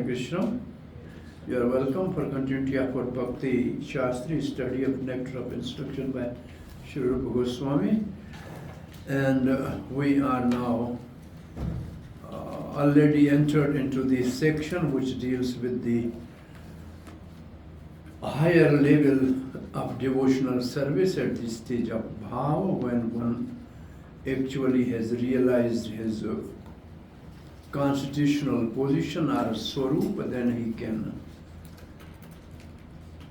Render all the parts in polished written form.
Krishna. You are welcome for continuity of our Bhakti Shastri study of Nectar of Instruction by Sri Rupa Goswami. And we are now already entered into the section which deals with the higher level of devotional service at the stage of bhava, when one actually has realized his constitutional position or swarup, then he can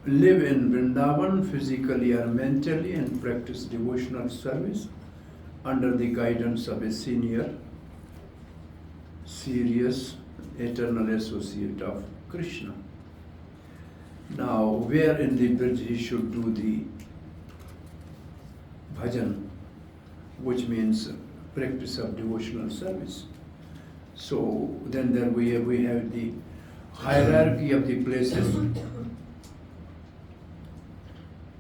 live in Vrindavan physically or mentally and practice devotional service under the guidance of a senior, serious, eternal associate of Krishna. Now, where in the bridge he should do the bhajan, which means practice of devotional service. So then there we have the hierarchy of the places.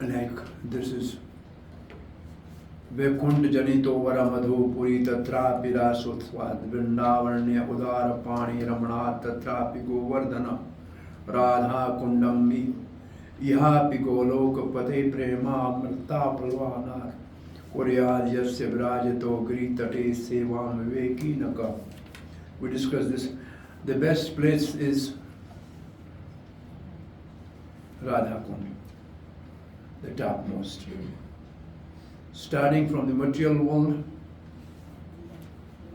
Like this is Vaikunth Janito Varamadhu Puri Tatrapi Rasotwad Vrindavarnya Udara Pani Ramanat Tatrapi Govardhana Radha Kundammi Ihapi Goloka Pate Prema Mrta Palvanar Koryal Yasya Vrajato Gritate Sevam Viveki Naka. We discussed this. The best place is Radha Kund, the topmost. Starting from the material world,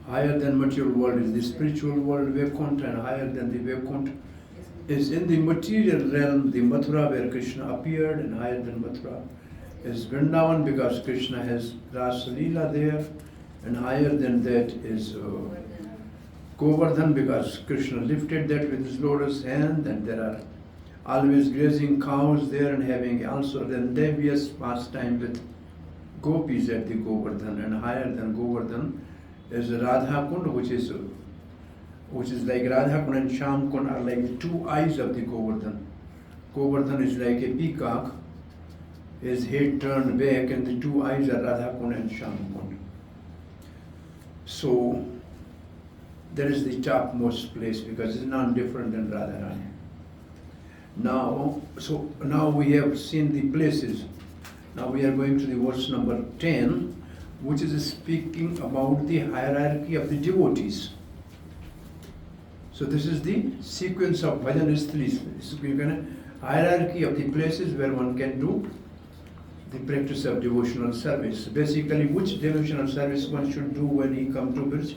higher than material world is the spiritual world, Vaikunth, and higher than the Vaikunth is in the material realm, the Mathura where Krishna appeared, and higher than Mathura is Vrindavan because Krishna has Rasa Leela there, and higher than that is Govardhan because Krishna lifted that with his lotus hand, and there are always grazing cows there and having also then devious pastime with gopis at the Govardhan, and higher than Govardhan is Radha Kund, which is like Radha Kund and Sham Kund are like the two eyes of the Govardhan. Govardhan is like a peacock, his head turned back, and the two eyes are Radha Kund and Sham Kund. So that is the topmost place because it's not different than Radharani. Now we have seen the places. Now we are going to the verse number 10, which is speaking about the hierarchy of the devotees. So this is the sequence of bhajan is three. This is a hierarchy of the places where one can do the practice of devotional service. Basically, which devotional service one should do when he comes to Birj?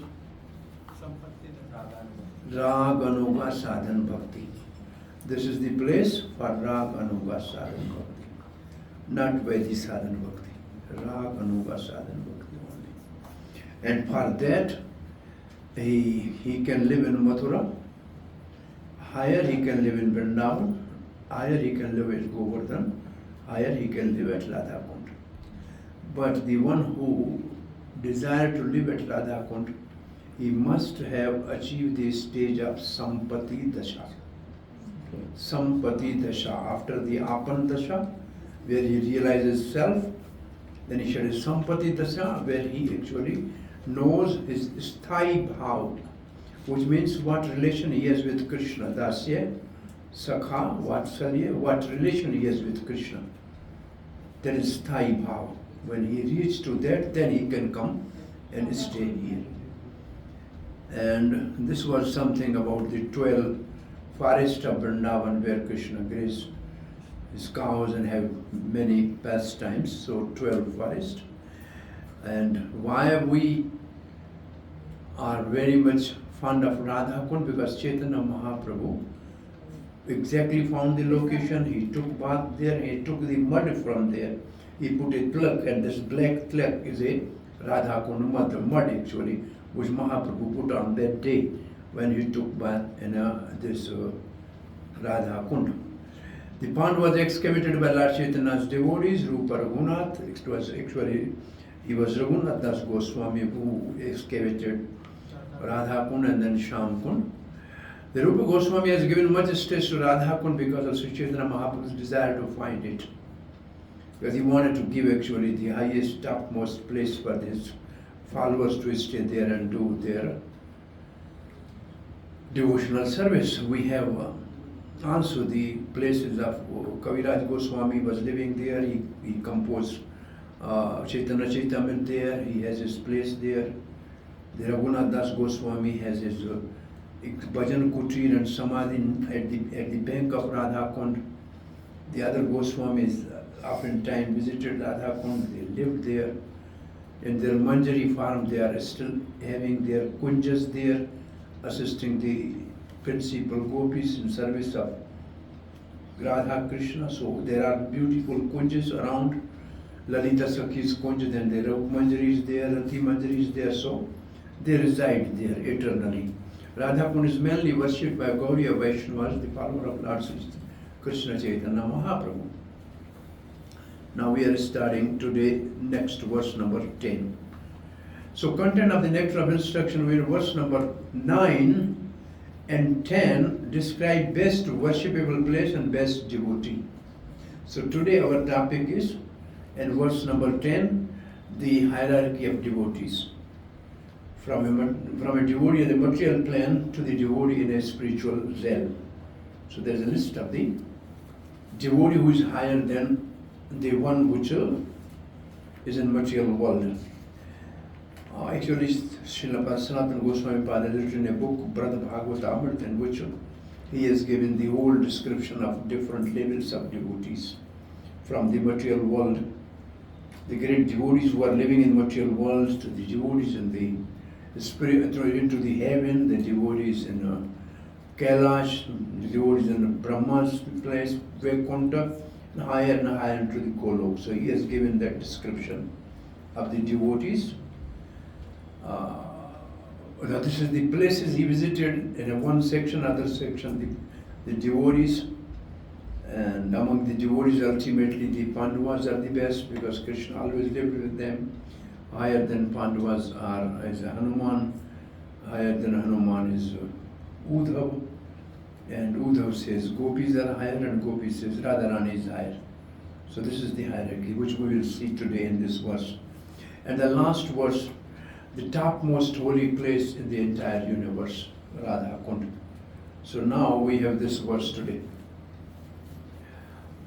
Rag Anuga Sadhan Bhakti. This is the place for Rag Anuga Sadhan Bhakti, not Vaidhi Sadhan Bhakti. Rag Anuga Sadhan Bhakti only. And for that, he can live in Mathura, higher he can live in Vrindavan, higher he can live at Govardhan, higher he can live at Radha Kund. But the one who desires to live at Radha Kund, he must have achieved the stage of Sampati Dasha. Sampati Dasha, after the Apan Dasha, where he realizes self, then he should have Sampati Dasha, where he actually knows his Sthai Bhav, which means what relation he has with Krishna. Dasya, Sakha, Vatsalya, what relation he has with Krishna. That is Sthai Bhav. When he reaches to that, then he can come and stay here. And this was something about the 12 forests of Vrindavan where Krishna grazed his cows and have many pastimes, so 12 forests. And why we are very much fond of Radha Kund, because Chaitanya Mahaprabhu exactly found the location, he took bath there, he took the mud from there, he put a tilak, and this black tilak is a Radha Kund mud actually, which Mahaprabhu put on that day when he took bath in this Radha Kund. The pond was excavated by Lord Chaitanya's devotees, Rupa Raghunath. It was actually, he was Raghunath Das Goswami who excavated Radha Kund and then Sham Kund. The Rupa Goswami has given much stress to Radha Kund because of Sri Chaitanya Mahaprabhu's desire to find it. Because he wanted to give actually the highest, topmost place for his followers to stay there and do their devotional service. We have also the places of Kaviraj Goswami was living there. He composed Chaitanya Charitamrita there. He has his place there. The Raghunath Das Goswami has his Bhajan Kutir and Samadhi at the bank of Radha Kund. The other Goswamis oftentimes visited Radha Kund. They lived there. In their Manjari farm, they are still having their kunjas there, assisting the principal gopis in service of Radha Krishna. So there are beautiful kunjas around. Lalita Sakhi's kunj, then the Rav Manjari is there, Rati Manjari is there. So they reside there eternally. Radha Kund is mainly worshipped by Gauriya Vaishnavas, the follower of Lord Krishna Chaitanya Mahaprabhu. Now we are starting today, next verse number 10. So content of the nectar of instruction, where verse number 9 and 10 describe best worshipable place and best devotee. So today our topic is, in verse number 10, the hierarchy of devotees. From a devotee in the material plane to the devotee in a spiritual realm. So there is a list of the devotee who is higher than the one which is in material world. Actually, Srila Sanatana Goswami Pada written a book, Brother Bhagavata Amrit, in which he has given the whole description of different levels of devotees from the material world. The great devotees who are living in material worlds, to the devotees in the spirit, into the heaven, the devotees in Kailash, the devotees in Brahma's place, Vaikuntha, and higher into the Golok. So he has given that description of the devotees. Now this is the places he visited in one section, other section, the devotees. And among the devotees, ultimately the Pandavas are the best, because Krishna always lived with them. Higher than Pandavas is Hanuman. Higher than Hanuman is Uddhav. And Uddhav says gopis are higher, and Gopi says Radharani is higher. So this is the hierarchy which we will see today in this verse. And the last verse, the topmost holy place in the entire universe, Radha Kund. So now we have this verse today.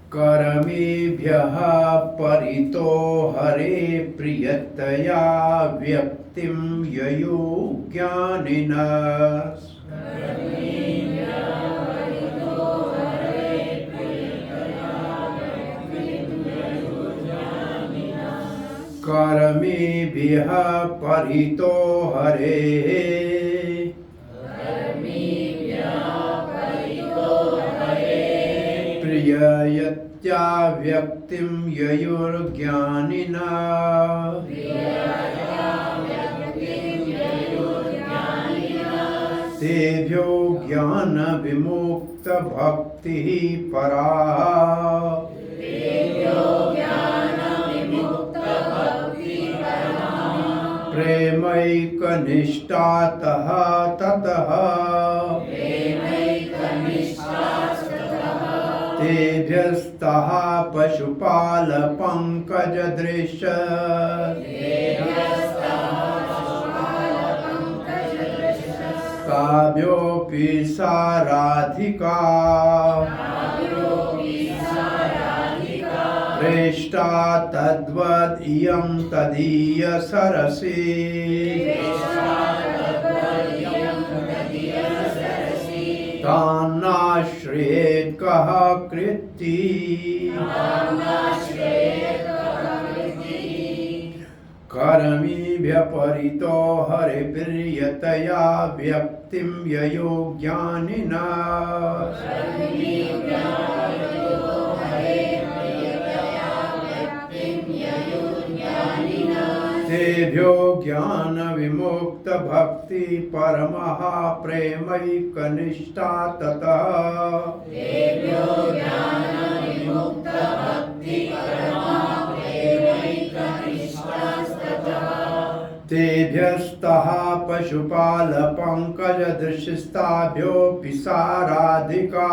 Karamebhyaha parito hare priyataya vyaktim yayo jnaninas. Karamebhyaha parito hare priyayatya vyaktim yayor jnanina tebhyo jnana vimukta bhakti para प्रेमैकनिष्ठातः ततः तेभ्यस्तः पशुपालपङ्कजदृश काव्योऽपि साराधिका प्रेष्टा तद्वद् इयं तदीय Cersei तान्नाश्रयेत् कः कृति करमिभ्यः परितो हरिप्रियतया व्यक्तिं ययो ज्ञानिनः तेभ्यो ज्ञान विमुक्त भक्ति परमः प्रेमैकनिष्ठा ततः तेभ्यस्तः पशुपाल Pankaj दृशिस्ताभ्योऽपि साराधिका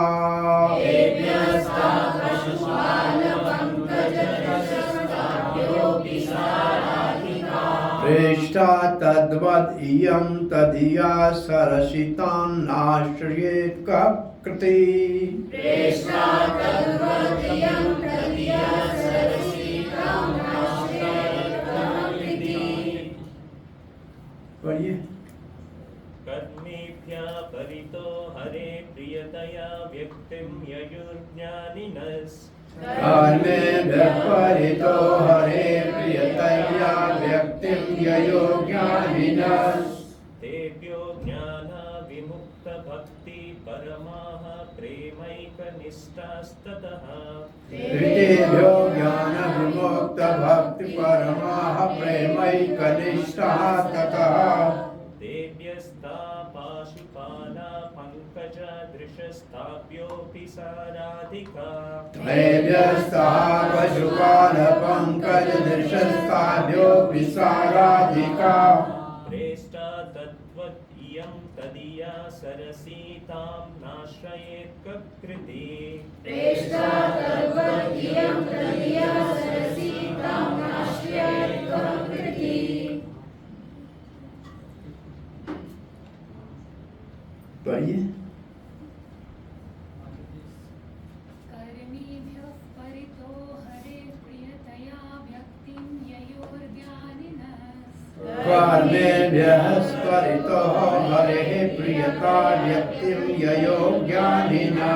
Preshta tadvad iyam tadiya sarasitam nashayet kakriti. Preshta tadvadiyam tadiya sarasitam nashayet kakriti. पढ़िए. कर्मेभ्यः परितो हरे प्रियतया व्यक्तिं ययुर्ज्ञानिनस् कर्मेभ्यः परितो हरे प्रियतया व्यक्तिं ययो ज्ञानिनः. तेभ्यो ज्ञानाविमुक्तभक्ति परमाः प्रेमैकनिष्ठास्ततः तेभ्यो ज्ञानविमुक्तभक्तिपरमाः प्रेमैकनिष्ठाः ततः. तेभ्यस्ता पाशुपाला पङ्कजदृशस्ताभ्योऽपि साराधिका त्रैभ्यस्तः पशुपालपङ्कजदृशस्ताभ्योऽपि साराधिका. प्रेष्टा तद्वत् इयं तदीया सरसीतां नाश्रयेत् ककृति Preshta tadvadiyam tadiya sarasitam nashayet kakriti. पढ़िए. कर्मेभ्यः परितो हरे प्रियतया व्यक्तिं ययोर्ज्ञानिनः कर्मेभ्यः परितो हरेः प्रियता व्यक्तिं ययो ज्ञानिनः.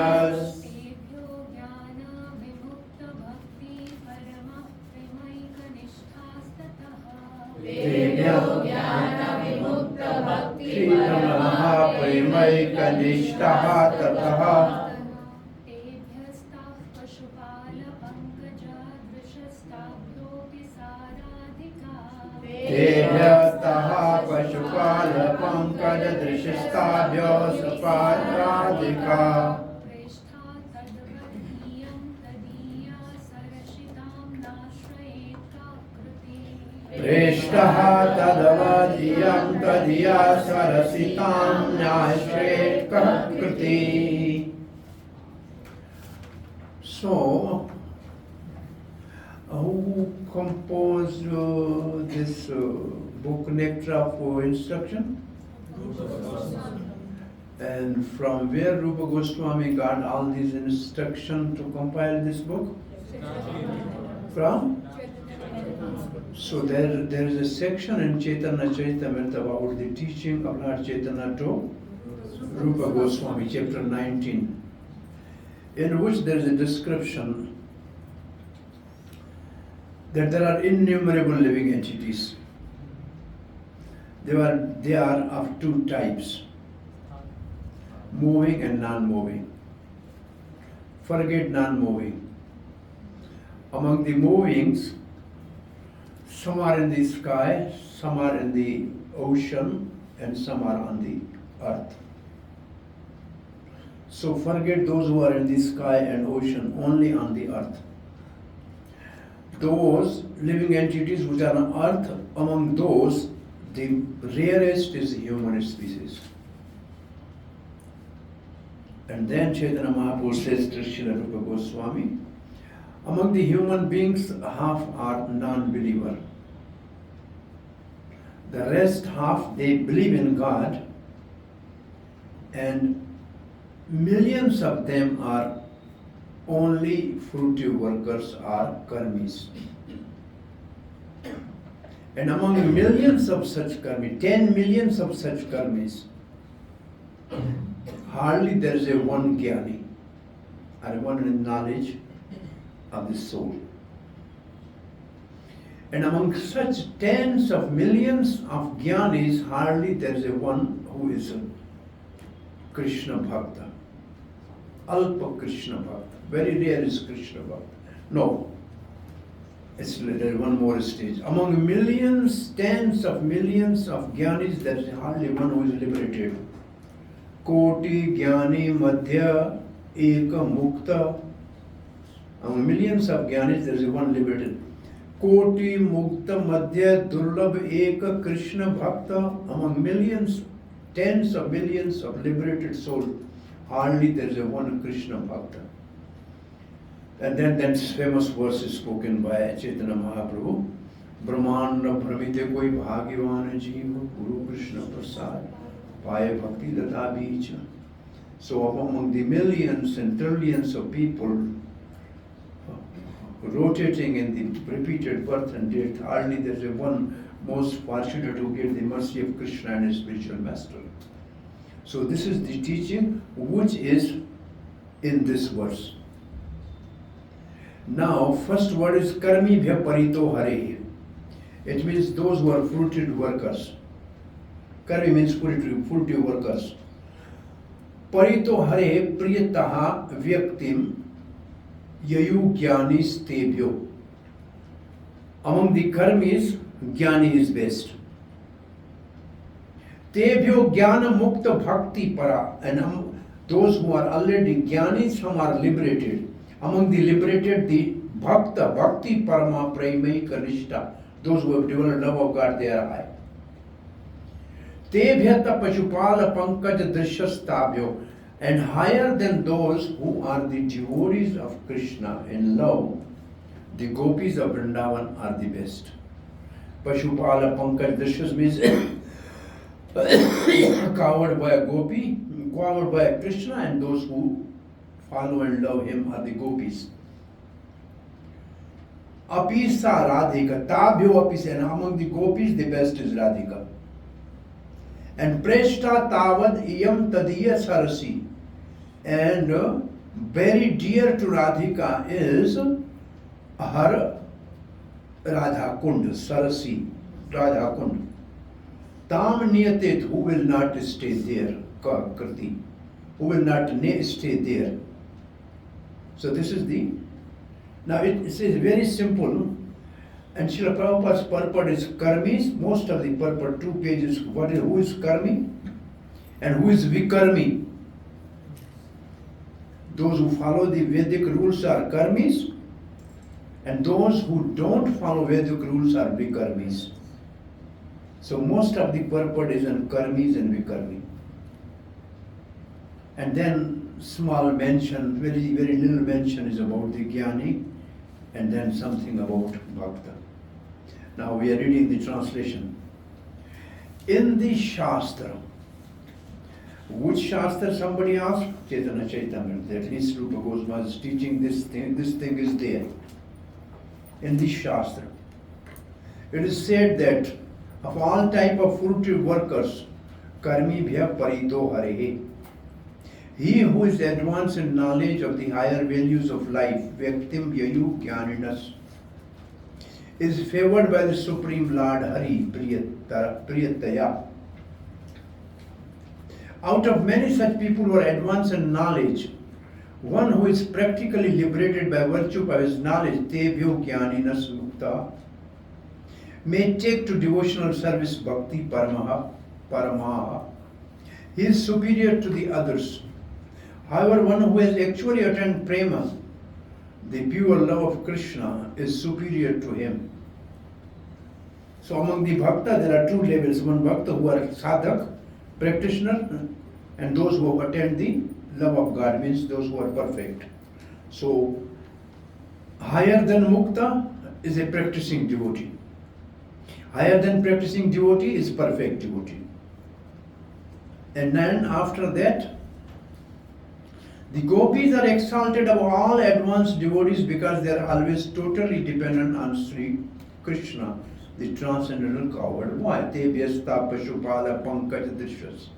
तेभ्यो ज्ञानाविमुक्तभक्ति परमः प्रेमैकनिष्ठास्ततः तेभ्यो ज्ञानविमुक्तभक्तिपरमः प्रेमैकनिष्ठः ततः. तेभ्यस्ताः पशुपालपङ्कजदृशस्ताभ्योऽपि साराधिका तेभ्यस्तः पशुपालपङ्कजदृशस्ताभ्यो सपाराधिका. प्रेष्ठा तद्वदीयं तदीया सरसितां नाश्रयेत् काकृति प्रेष्ठः तदवधियं तदिया सरसितां नाश्रयेत् काकृति. So, who composed this book Nectar for Instruction? And from where Rupa Goswami got all these instructions to compile this book? From? So there is a section in Chaitanya Charitamrita about the teaching of Lord Chaitanya to Rupa Goswami, chapter 19, in which there is a description that there are innumerable living entities. They are of two types, moving and non-moving. Forget non-moving. Among the movings, some are in the sky, some are in the ocean, and some are on the earth. So forget those who are in the sky and ocean, only on the earth. Those living entities which are on earth, among those, the rarest is the human species. And then Chaitanya Mahaprabhu says to Srila Rupa Goswami, among the human beings, half are non-believer. The rest half, they believe in God, and millions of them are only fruitive workers or karmis. And among millions of such karmis, 10 millions of such karmis, hardly there is a one jnani, or one in knowledge of the soul. And among such tens of millions of jnanis, hardly there is a one who is a Krishna Bhakta. Alpa Krishna Bhakta. Very rare is Krishna Bhakta. No. There is one more stage. Among millions, tens of millions of jnanis, there is hardly one who is liberated. Koti jnani madhya eka mukta. Among millions of jnanis, there is one liberated. Koti mukta madhya durlabh eka Krishna Bhakta. Among millions, tens of millions of liberated souls, hardly there is a one Krishna Bhakta. And then that famous verse is spoken by Chaitanya Mahaprabhu. ब्रह्मांड भ्रमिते कोई भाग्यवान जीव गुरु कृष्ण प्रसाद पाए भक्ति लता बीच. So among the millions and trillions of people rotating in the repeated birth and death, hardly there is one most fortunate to get the mercy of Krishna and his spiritual master. So this is the teaching which is in this verse. Now, first word is karmi bhya parito hare. It means those who are fruited workers. Karmi means fruited workers. Parito hare priyataha vyaktim yayu jnanis tebhyo. Among the karmis, jnani is best. Tebhyo jnana mukta bhakti para. And those who are already jnanis, some are liberated. Among the liberated, the bhakta, bhakti parama premai kanishta. Those who have developed love of God, they are high. Tebhyata pashupala pankaj drishyastabhyo. And higher than those who are the devotees of Krishna in love, the gopis of Vrindavan are the best. Pashupala pankaj drishyas means covered by a gopi, covered by a Krishna, and those who follow and love him are the gopis. Apisa Radhika, Tabhyo Apisa, and among the gopis the best is Radhika. And Preshta Tavad Iyam Tadiya Sarasi. And very dear to Radhika is her Radha Kund, Sarasi, Radha Kund. Tam Niyatet, who will not stay there, Kriti, who will not stay there. So this is the, now it is very simple, and Srila Prabhupada's purport is karmis. Most of the purport, 2 pages, who is karmi and who is vikarmi. Those who follow the Vedic rules are karmis, and those who don't follow Vedic rules are vikarmis. So most of the purport is on karmis and vikarmi. And then small mention, very, very little mention is about the jnani, and then something about bhakta. Now we are reading the translation. In the Shastra, which Shastra somebody asked? Chaitanya Chaitamrita. At least Rupa Goswami is teaching this thing is there. In the Shastra, it is said that of all type of fruitive workers, karmi bhya parito harehe. He who is advanced in knowledge of the higher values of life, vyaktim yayu jnaninas, is favored by the Supreme Lord Hari Priyataya. Out of many such people who are advanced in knowledge, one who is practically liberated by virtue of his knowledge, tebhyo jnaninas mukta, may take to devotional service bhakti paramaha. He is superior to the others. However, one who has actually attained prema, the pure love of Krishna, is superior to him. So among the bhakta, there are 2 levels. One bhakta who are sadhak, practitioner, and those who have attained the love of God, means those who are perfect. So higher than mukta is a practicing devotee. Higher than practicing devotee is perfect devotee. And then after that, the gopis are exalted above all advanced devotees because they are always totally dependent on Sri Krishna, the transcendental coward. Why? Tebyasta Pashupala Pankaj Drishyas.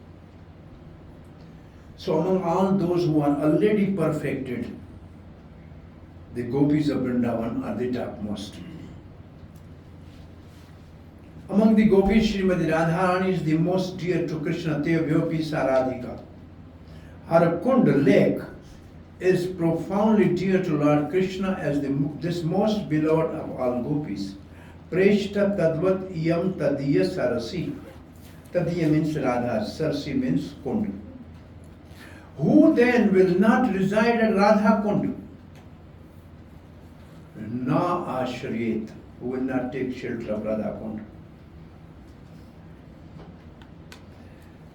So among all those who are already perfected, the gopis of Vrindavan are the topmost. Among the gopis, Srimati Radharani is the most dear to Krishna, Tebhyopi Saradhika. Her Kund lake is profoundly dear to Lord Krishna as this most beloved of all gopis. Preshta Tadvat Iyam Tadiya Sarasi. Tadiya means Radha, Sarasi means Kund. Who then will not reside at Radha Kund? Na Ashriyet, who will not take shelter of Radha Kund.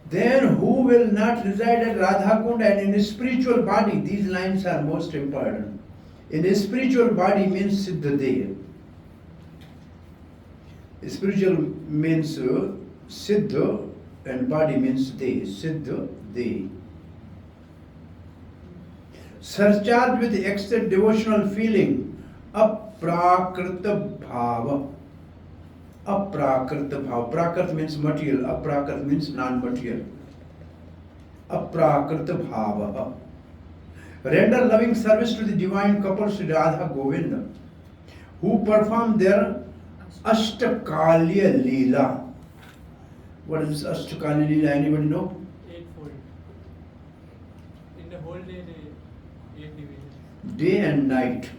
Then who will not reside at Radha Kund and in his spiritual body? These lines are most important. In his spiritual body means Siddhadeya. Spiritual means siddha and body means they. Siddha, they. Surcharged with extra devotional feeling, aprakrita bhava. Aprakrita bhava. Prakrita means material, aprakrita means non-material. Aprakrita bhava. Render loving service to the divine couple Sri Radha Govinda, who perform their Ashtakalya Leela. What is Ashtakalya Leela? Anybody know? Eightfold. In the whole day, the 8 divisions. Day and night.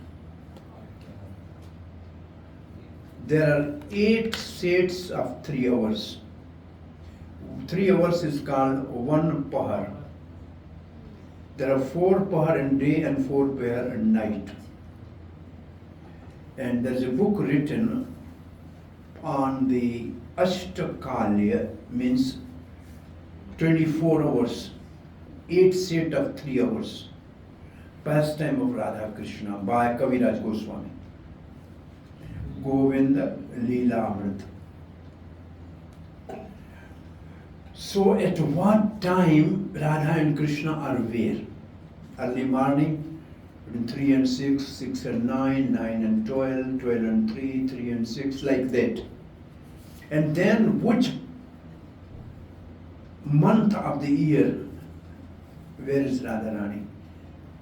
There are 8 sets of 3 hours. 3 hours is called 1 pahar. There are 4 pahar in day and 4 pahar in night. And there's a book written on the Ashtakalya, means 24 hours, 8 set of 3 hours. Pastime of Radha Krishna by Kaviraj Goswami. Govinda Leela Amrit. So at what time Radha and Krishna are where? Early morning, between 3 and 6, 6 and 9, 9 and 12, 12 and 3, 3 and 6, like that. And then which month of the year, where is Radharani?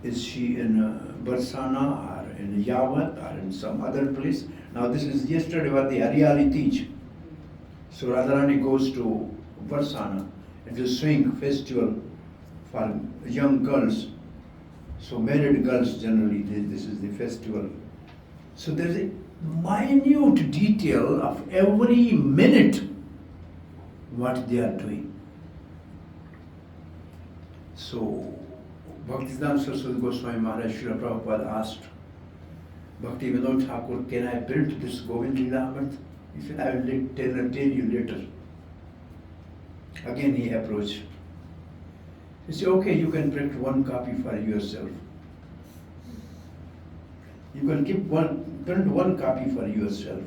Is she in Barsana or in Yavat or in some other place? Now this is yesterday what the Hariyali teach. So Radharani goes to Barsana. It's a swing festival for young girls. So married girls generally, this is the festival. So there's a minute detail of every minute what they are doing. So Bhaktisiddhanta Saraswati Goswami Maharaj Srila Prabhupada asked Bhakti Vinod Thakur, can I print this Govind Leela Amrit? He said, I will tell you later. Again he approached. He said, okay, you can print 1 copy for yourself. You can print 1 copy for yourself.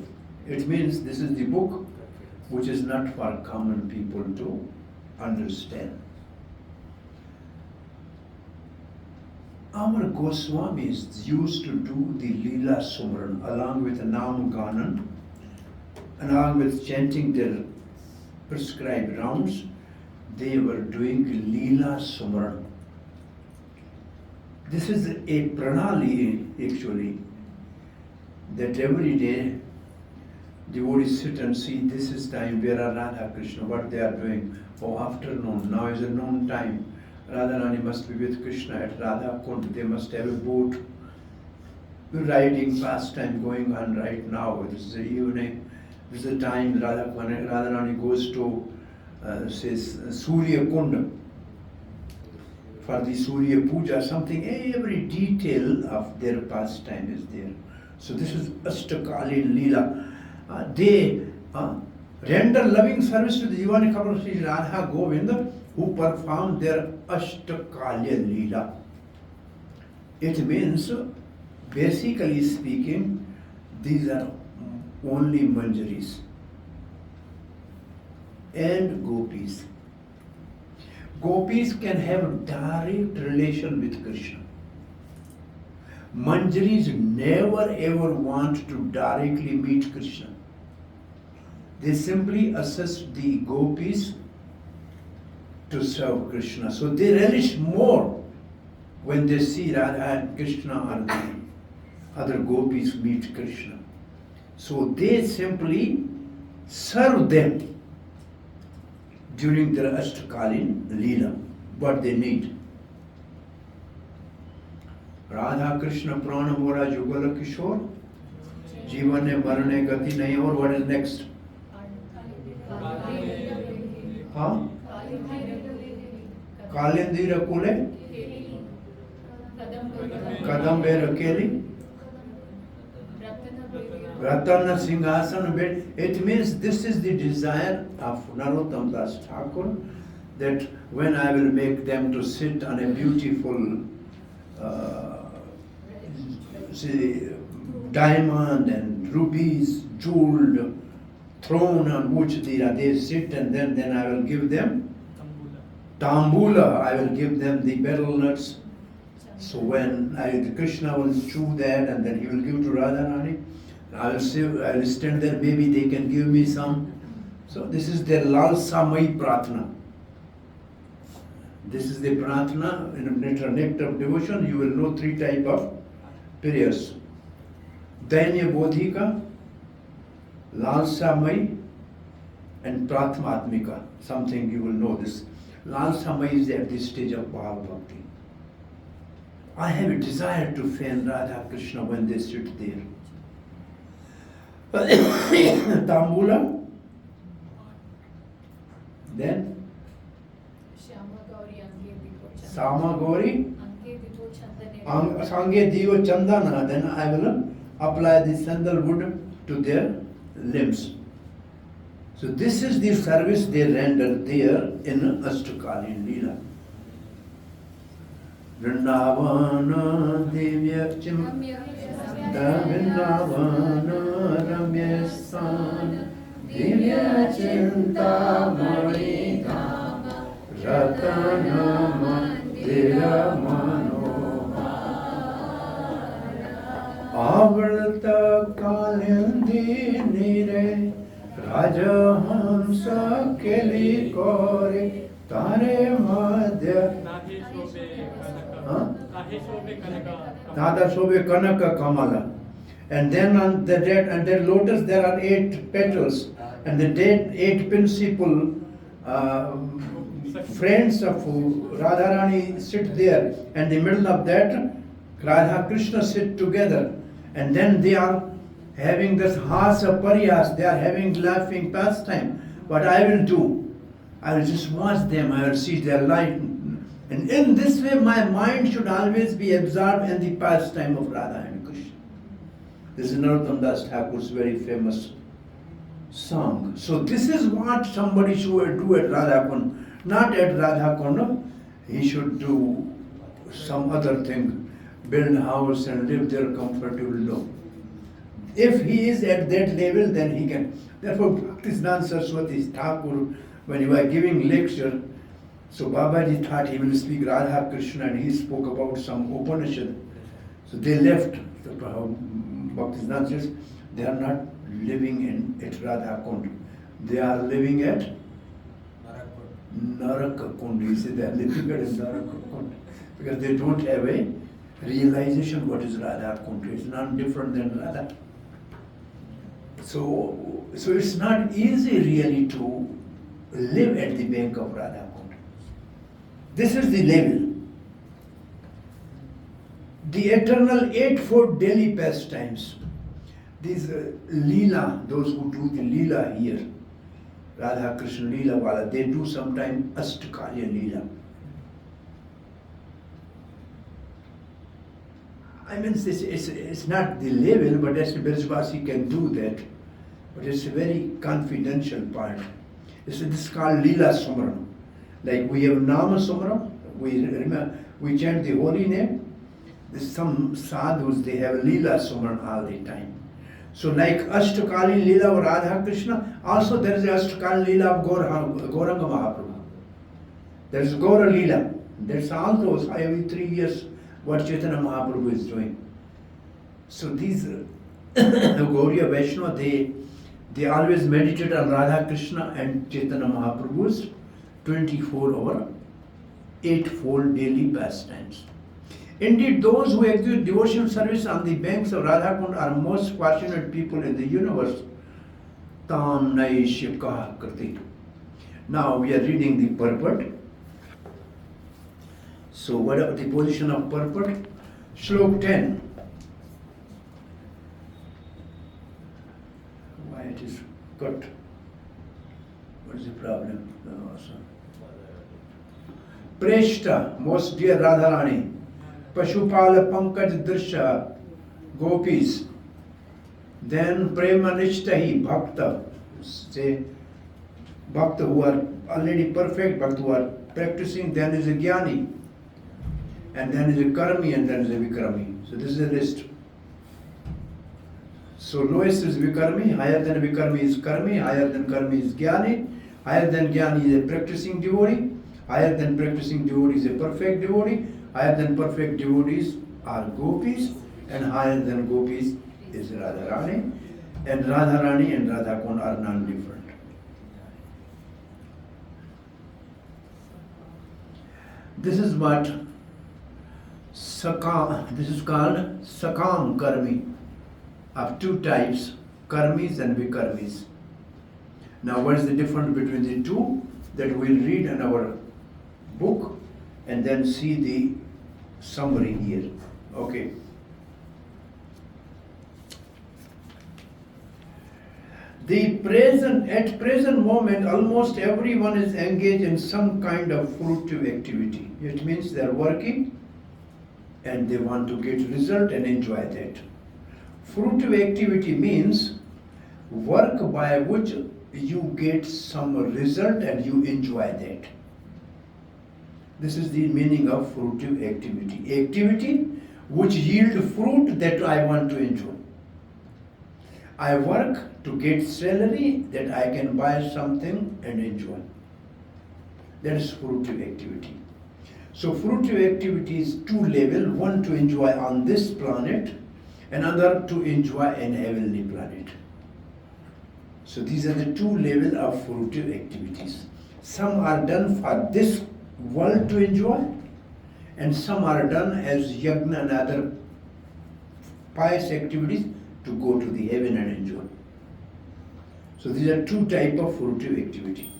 It means this is the book which is not for common people to understand. Our Goswamis used to do the Leela Sumran along with Nam Ganan, along with chanting their prescribed rounds. They were doing Leela Sumran. This is a pranali actually, that every day devotees sit and see this is time where are Radha Krishna, what they are doing. Oh, afternoon, now is a noon time. Radharani must be with Krishna at Radha Kund. They must have a boat. Riding pastime going on right now. This is the evening. This is the time Radharani goes to says Surya Kund for the Surya Puja, something, every detail of their pastime is there. So this is Ashtakali Leela. They render loving service to the divine couple Sri Radha Govinda, who perform their Ashtakalya Leela. It means, basically speaking, these are only manjaris and gopis. Gopis can have direct relation with Krishna. Manjaris never ever want to directly meet Krishna. They simply assist the gopis to serve Krishna. So they relish more when they see Radha and Krishna or the other gopis meet Krishna. So they simply serve them during their Ashtakalin Leela, what they need. Radha Krishna Prana Mora Jugala Kishore, Jivane Marane Gati Nahi, or what is next? Huh? Kalendira Kule, Kadambe Rakeli, Ratana Singhasan bed. It means this is the desire of Narottam Das Thakur, that when I will make them to sit on a beautiful diamond and rubies, jeweled throne on which they sit, and then I will give them Tambula. tambula. I will give them the betel nuts. So when Krishna will chew that, and then he will give to Radharani, I will stand there. Maybe they can give me some. So this is their lalsamai pratna. This is the pratna in a nectar of devotion. You will know 3 type of prayers: Dainya Bodhika, Lalsamai, and Pratmatmika. Something you will know this. Lalsamai is at this stage of Bhava Bhakti. I have a desire to fan Radha Krishna when they sit there. Tambula, then Sama Gauri, Sange Diyo Chandana, then I will apply the sandalwood to their limbs. So this is the service they render there in Ashtakali Leela. Vrindavana Divya Vrindavana Ramya Sthana Divya Chintamani Dhama Ratana Mandira Manohara Avrata Kalindi Nire Rajahamsa Keli Kore Tare Madhya Nada Sobe Kanaka Kamala. And then on the dead and the lotus there are 8 petals, and the 8 principal friends of Radharani sit there, and in the middle of that Radha Krishna sit together, and then they are having this hasa pariyas, they are having laughing pastime. What I will do, I will just watch them, I will see their light. And in this way, my mind should always be absorbed in the pastime of Radha and Krishna. This is Narottam Das Thakur's very famous song. So this is what somebody should do at Radha Kund. Not at Radha Kund, he should do some other thing, build a house and live there comfortable. No. If he is at that level, then he can. Therefore, Bhaktisiddhanta Saraswati Thakur, when he was giving lecture, so Babaji thought he will speak Radha Krishna, and he spoke about some Upanishad. So they left. Bhaktisiddhanta says they are not living at Radha Kund. They are living at Naraka Kund. He said they are living at Naraka Kund because they don't have a realization what is Radha Kund. It's not different than Radha. So it's not easy really to live at the bank of Radha Kund. This is the level. The eternal 8-fold daily pastimes. These Leela, those who do the Leela here, Radha Krishna Leela Wala, they do sometime Ashtakalya Leela. I mean, it's not the level, but as Birjvasi can do that. But it's a very confidential part. This is called Leela Sumran. Like we have Nama Sumran, we chant the holy name. There's some sadhus, they have Leela Sumran all the time. So like Ashtakali Leela of Radha Krishna, also there is Ashtakali Leela of Gauranga Mahaprabhu. There is Gaura Leela. That's all those every 3 years what Chaitanya Mahaprabhu is doing. So these Gauriya Vaishnava, they always meditate on Radha Krishna and Chaitanya Mahaprabhu's 24-hour, 8-fold daily pastimes. Indeed, those who execute devotional service on the banks of Radha Kund are most fortunate people in the universe. Tam Naishika Kriti. Now we are reading the purport. So what are the position of purport? Shlok 10. Why it is cut? What is the problem? Preshta, most dear Radharani, Pashupala Pankaj Drisha, Gopis, then Premanishtahi Bhakta, say Bhakta who are already perfect, Bhakta who are practicing, then is a Jnani, and then is a Karmi, and then is a Vikrami. So this is a list. So lowest is Vikarmi, higher than Vikarmi is Karmi, higher than Karmi is Jnani, higher than Jnani is a practicing devotee, higher than practicing devotee is a perfect devotee, higher than perfect devotees are gopis, and higher than gopis is Radharani, and Radharani and Radhakund are non-different. This is what this is called Sakam Karmi, of two types, Karmis and Vikarmis. Now what is the difference between the two? That we'll read in our book and then see the summary here. Okay. At present moment, almost everyone is engaged in some kind of fruitive activity. It means they are working and they want to get result and enjoy that. Fruitive activity means work by which you get some result and you enjoy that. This is the meaning of fruitive activity. Activity which yield fruit that I want to enjoy. I work to get salary that I can buy something and enjoy. That is fruitive activity. So fruitive activity is two levels, one to enjoy on this planet, another to enjoy in heavenly planet. So these are the two levels of fruitive activities. Some are done for this world to enjoy, and some are done as yajna and other pious activities to go to the heaven and enjoy. So these are two types of fruitive activity.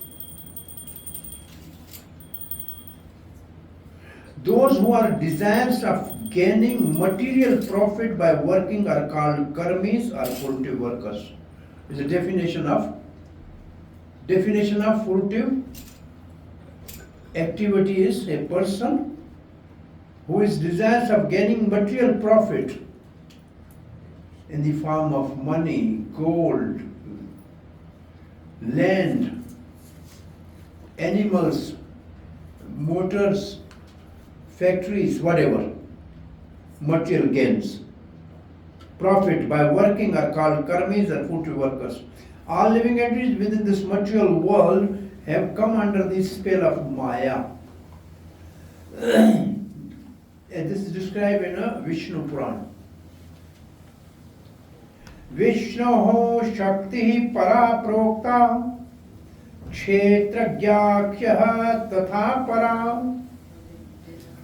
Those who are desirous of gaining material profit by working are called karmis or fruitive workers. Is the definition of fruitive activity is a person who is desirous of gaining material profit in the form of money, gold, land, animals, motors, factories, whatever, material gains. Profit by working are called karmis or fruitive workers. All living entities within this material world have come under the spell of Maya. And this is described in a Vishnu Purana. Vishnoho Shakti para prokta kshetragyakhyah tatha para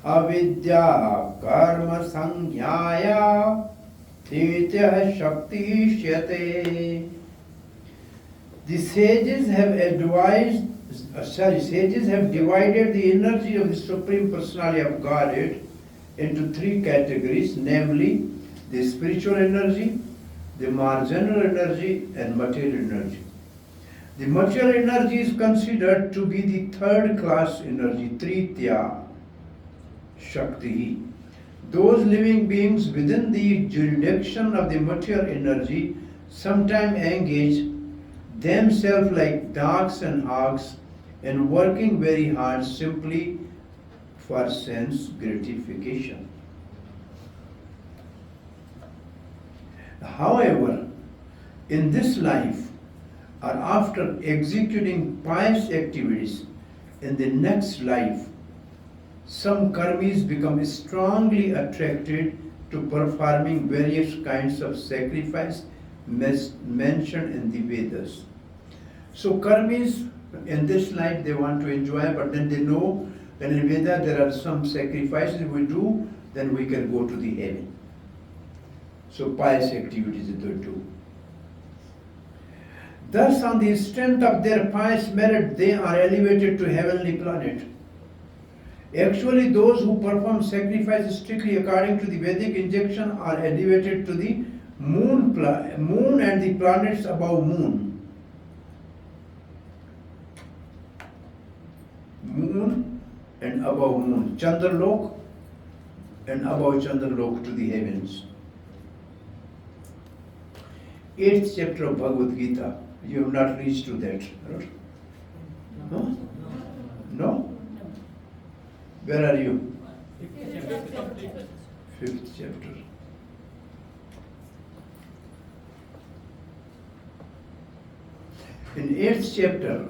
avidya karma sangyaya titya shakti shyate. The sages have divided the energy of the Supreme Personality of Godhead into three categories, namely the spiritual energy, the marginal energy, and material energy. The material energy is considered to be the third class energy, Tritya Shakti. Those living beings within the jurisdiction of the material energy sometimes engage themselves like dogs and hogs in working very hard simply for sense gratification. However, in this life, or after executing pious activities, in the next life, some karmis become strongly attracted to performing various kinds of sacrifice mentioned in the Vedas. So karmis in this life they want to enjoy, but then they know that in Veda there are some sacrifices we do, then we can go to the heaven. So pious activities they do. Thus, on the strength of their pious merit, they are elevated to heavenly planet. Actually, those who perform sacrifices strictly according to the Vedic injunction are elevated to the moon and the planets above moon. Moon and above moon. Chandralok and above Chandralok to the heavens. 8th chapter of Bhagavad Gita. You have not reached to that. Huh? No? Where are you? 5th chapter. In 8th chapter,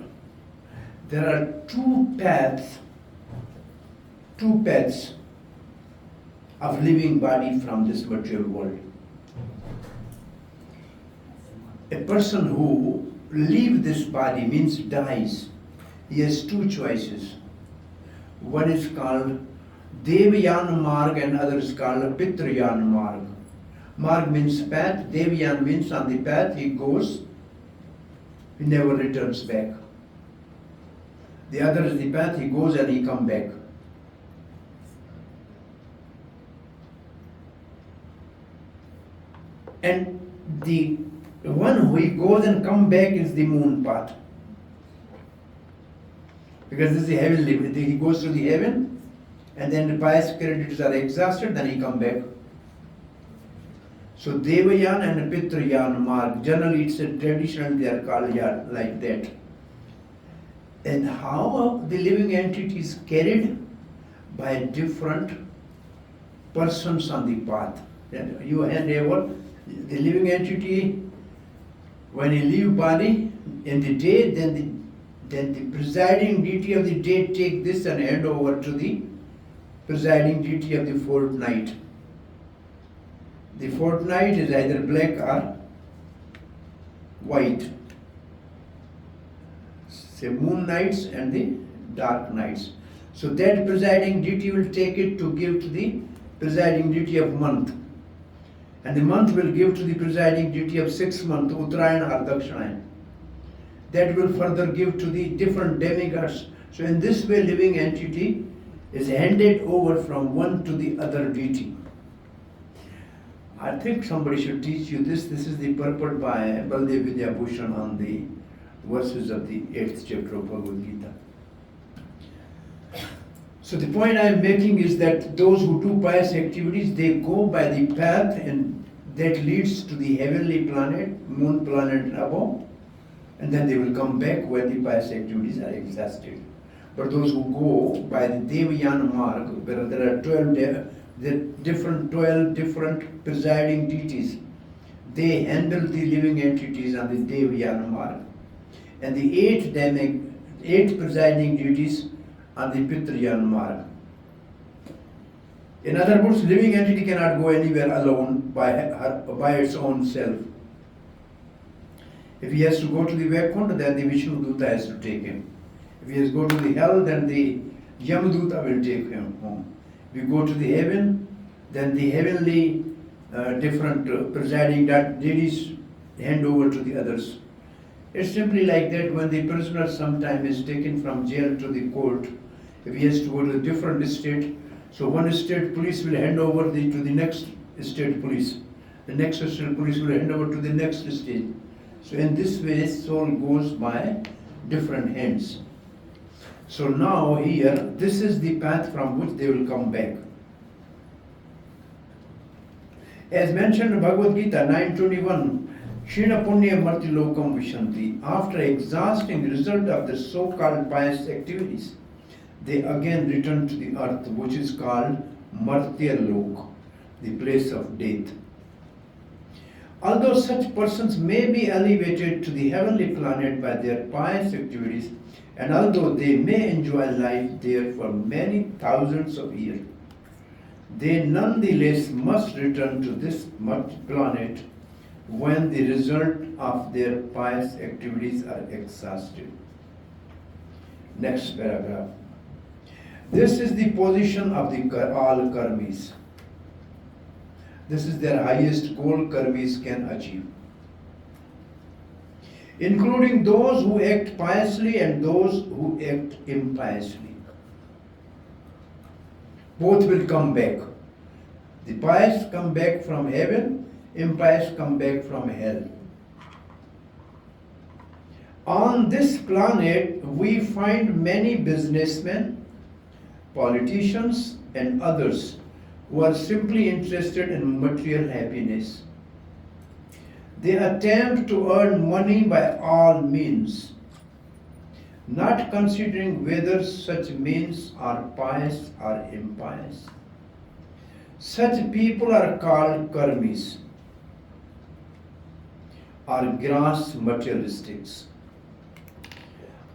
there are two paths of living body from this material world. A person who leaves this body means dies. He has two choices. One is called Devayan Marg and other is called Pitrayan Marg. Marg means path, Devayan means on the path he goes, he never returns back. The other is the path he goes and he comes back. And the one who he goes and comes back is the moon path. Because this is the heavenly, he goes to the heaven and then the pious credits are exhausted, then he comes back. So Devayan and Pitrayan Marg, generally it's a traditional, they are called like that. And how the living entity is carried by different persons on the path. You hand over the living entity, when you leave body in the day, then the presiding deity of the day take this and hand over to the presiding deity of the fortnight. The fortnight is either black or white. Say moon nights and the dark nights. So that presiding deity will take it to give to the presiding deity of month. And the month will give to the presiding deity of 6 months, Uttarayan or Dakshinayan. That will further give to the different demigods. So in this way, living entity is handed over from one to the other deity. I think somebody should teach you this. This is the purport by Baldev Vidya Bhushan on the verses of the 8th chapter of Bhagavad Gita. So the point I am making is that those who do pious activities, they go by the path and that leads to the heavenly planet, moon planet above, and then they will come back when the pious activities are exhausted. But those who go by the Devayan Marg, where there are 12 different presiding deities, they handle the living entities on the Devayan Marg. And the 8 presiding deities on the Pitrayan Marg. In other words, living entity cannot go anywhere alone by its own self. If he has to go to the Vaikuntha, then the Vishnu Duta has to take him. If he has to go to the hell, then the Yamaduta will take him home. If you go to the heaven, then the heavenly different presiding deities hand over to the others. It's simply like that when the prisoner sometimes is taken from jail to the court, if he has to go to a different state, so one state police will hand over to the next state police. The next state police will hand over to the next state. So in this way, soul goes by different hands. So now here, this is the path from which they will come back. As mentioned in Bhagavad Gita 9:21, Shina Punya Marti Lokam Vishanti. After exhausting the result of the so-called pious activities, they again return to the earth, which is called Martya Lok, the place of death. Although such persons may be elevated to the heavenly planet by their pious activities, and although they may enjoy life there for many thousands of years, they nonetheless must return to this planet when the result of their pious activities are exhausted. Next paragraph. This is the position of all karmis. This is their highest goal karmis can achieve, including those who act piously and those who act impiously. Both will come back. The pious come back from heaven, impious come back from hell. On this planet, we find many businessmen, politicians, and others who are simply interested in material happiness. They attempt to earn money by all means, not considering whether such means are pious or impious. Such people are called karmis, or gross materialistics.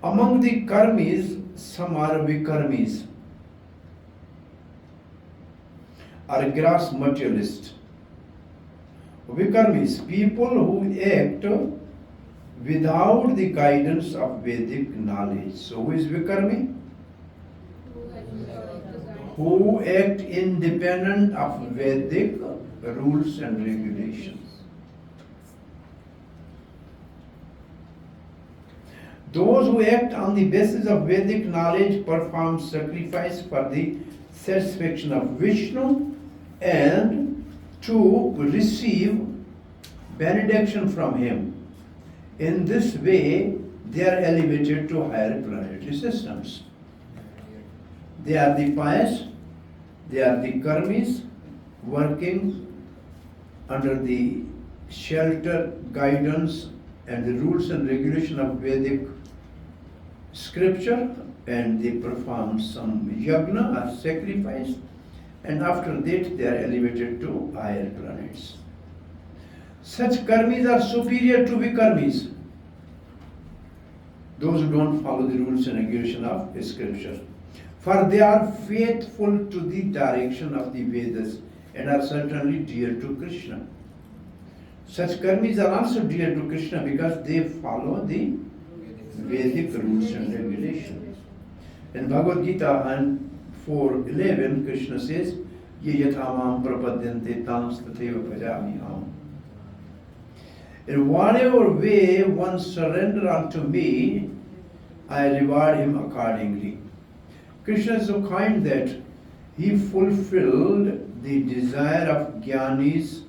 Among the karmis, some are vikarmis, are gross materialist. Vikarmis, people who act without the guidance of Vedic knowledge. So who is vikarmi? Who act independent of Vedic rules and regulations. Those who act on the basis of Vedic knowledge perform sacrifice for the satisfaction of Vishnu and to receive benediction from him. In this way, they are elevated to higher planetary systems. They are the pious, they are the karmis, working under the shelter, guidance, and the rules and regulation of Vedic scripture, and they perform some yagna or sacrifice, and after that they are elevated to higher planets. Such karmis are superior to vikarmis, those who don't follow the rules and regulation of scripture. For they are faithful to the direction of the Vedas and are certainly dear to Krishna. Such karmis are also dear to Krishna because they follow the Vedic rules and regulations. In Bhagavad Gita 4:11, Krishna says, Ye yathamam prapadyante tams tatheva bhajami ham. In whatever way one surrender unto me, I reward him accordingly. Krishna is so kind that he fulfilled the desire of jnanis,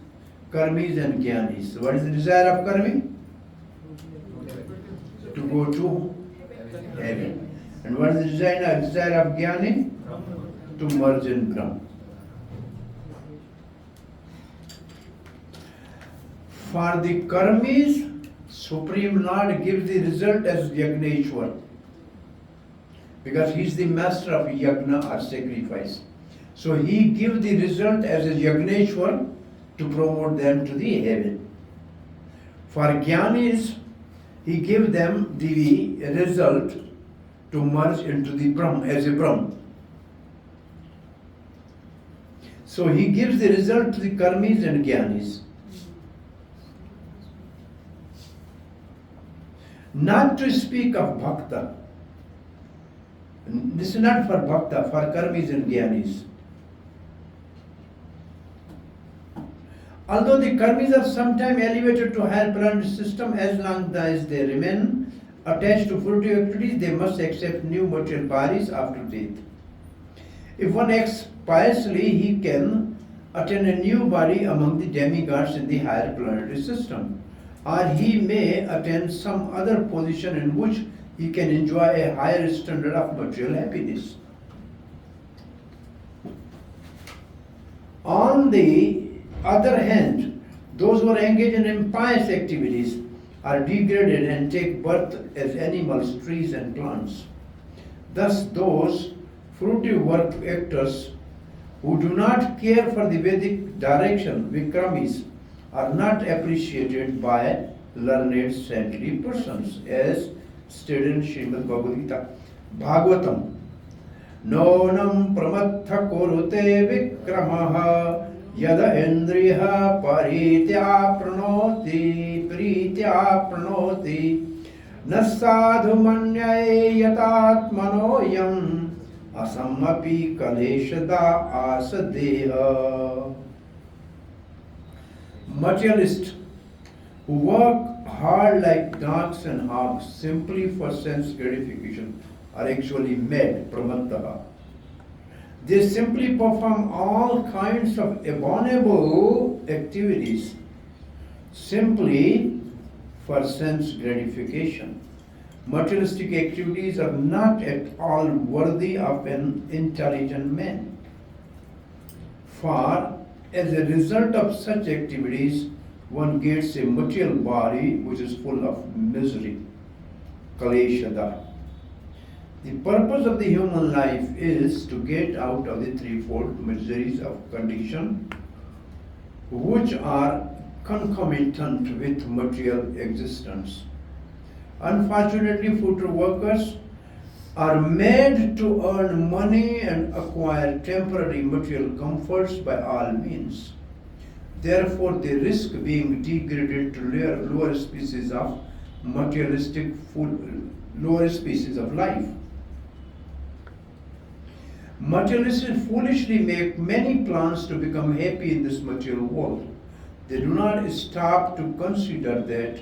karmis and jnanis. What is the desire of karmi? To go to heaven. And what is the desire of jnani? To merge in Brahma. For the karmis, Supreme Lord gives the result as Yagneshwar, because he is the master of yagna or sacrifice. So he gives the result as a Yagneshwar to promote them to the heaven. For jnanis, he gives them the result to merge into the Brahm as a Brahm. So he gives the result to the karmis and jnanis. Not to speak of bhakta. This is not for bhakta, for karmis and jnanis. Although the karmis are sometimes elevated to higher planetary system, as long as they remain attached to fruitive activities, they must accept new material bodies after death. If one acts piously, he can attain a new body among the demigods in the higher planetary system, or he may attain some other position in which he can enjoy a higher standard of material happiness. On the other hand, those who are engaged in impious activities are degraded and take birth as animals, trees and plants. Thus those fruitive work actors who do not care for the Vedic direction, vikramis, are not appreciated by learned saintly persons, as stated in Srimad Bhagavad Gita. Bhagavatam. Nonam pramatha kurute vikramaha yada indriha paritya pranoti nasadhu manyai yatatmanoyam asamapi kaleshada asadeha. Materialists who work hard like dogs and hogs simply for sense gratification are actually mad, pramaddaha. They simply perform all kinds of abominable activities simply for sense gratification. Materialistic activities are not at all worthy of an intelligent man. For as a result of such activities, one gets a material body which is full of misery, kaleshada. The purpose of the human life is to get out of the threefold miseries of condition which are concomitant with material existence. Unfortunately, food workers are made to earn money and acquire temporary material comforts by all means. Therefore, they risk being degraded to lower species of materialistic food, lower species of life. Materialists foolishly make many plans to become happy in this material world. They do not stop to consider that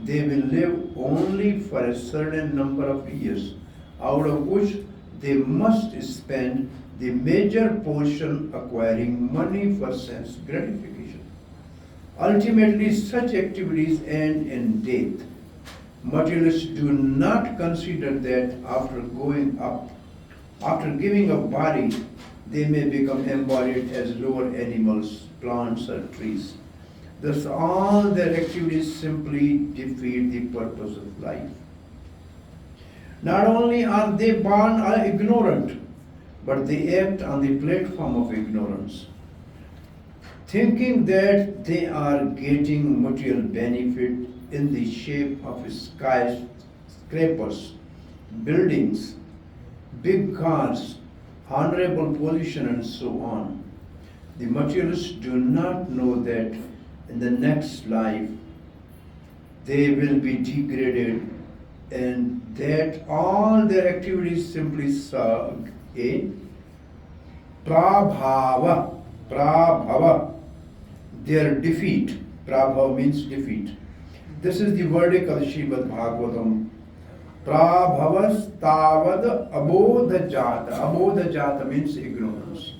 they will live only for a certain number of years, out of which they must spend the major portion acquiring money for sense gratification. Ultimately, such activities end in death. Materialists do not consider that after giving up body, they may become embodied as lower animals, plants, or trees. Thus, all their activities simply defeat the purpose of life. Not only are they born ignorant, but they act on the platform of ignorance, thinking that they are getting material benefit in the shape of skyscrapers, buildings, big cars, honorable position, and so on. The materialists do not know that in the next life they will be degraded and that all their activities simply serve a prabhava, their defeat. Prabhava means defeat. This is the verdict of the Srimad Bhagavatam. Prabhavas tavad abodha jata. Abodha jata means ignorance.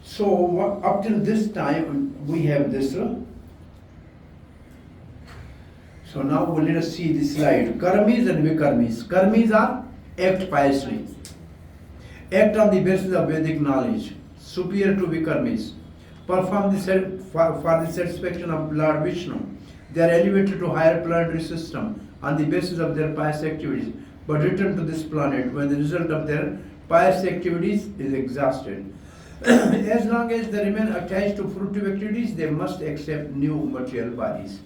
So up till this time we have this. So now let us see the slide. Karmis and vikarmis. Karmis are act piously. Act on the basis of Vedic knowledge. Superior to vikarmis. Perform for the satisfaction of Lord Vishnu. They are elevated to higher planetary system on the basis of their pious activities, but return to this planet when the result of their pious activities is exhausted. As long as they remain attached to fruitive activities, they must accept new material bodies.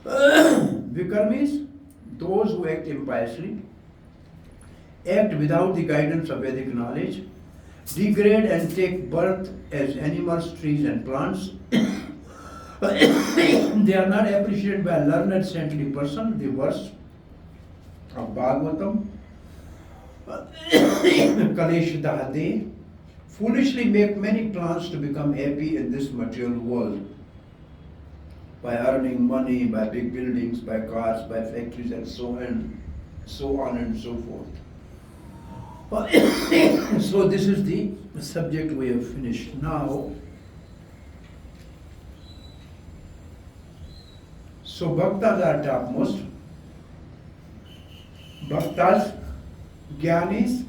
Vikarmis, those who act impiously, act without the guidance of Vedic knowledge, degrade and take birth as animals, trees, and plants. They are not appreciated by a learned saintly person. The verse of Bhagavatam, Kalesh Dahade, foolishly make many plans to become happy in this material world by earning money, by big buildings, by cars, by factories, and so on and so forth. So this is the subject we have finished now. So bhaktas are topmost. Bhaktas, jnanis,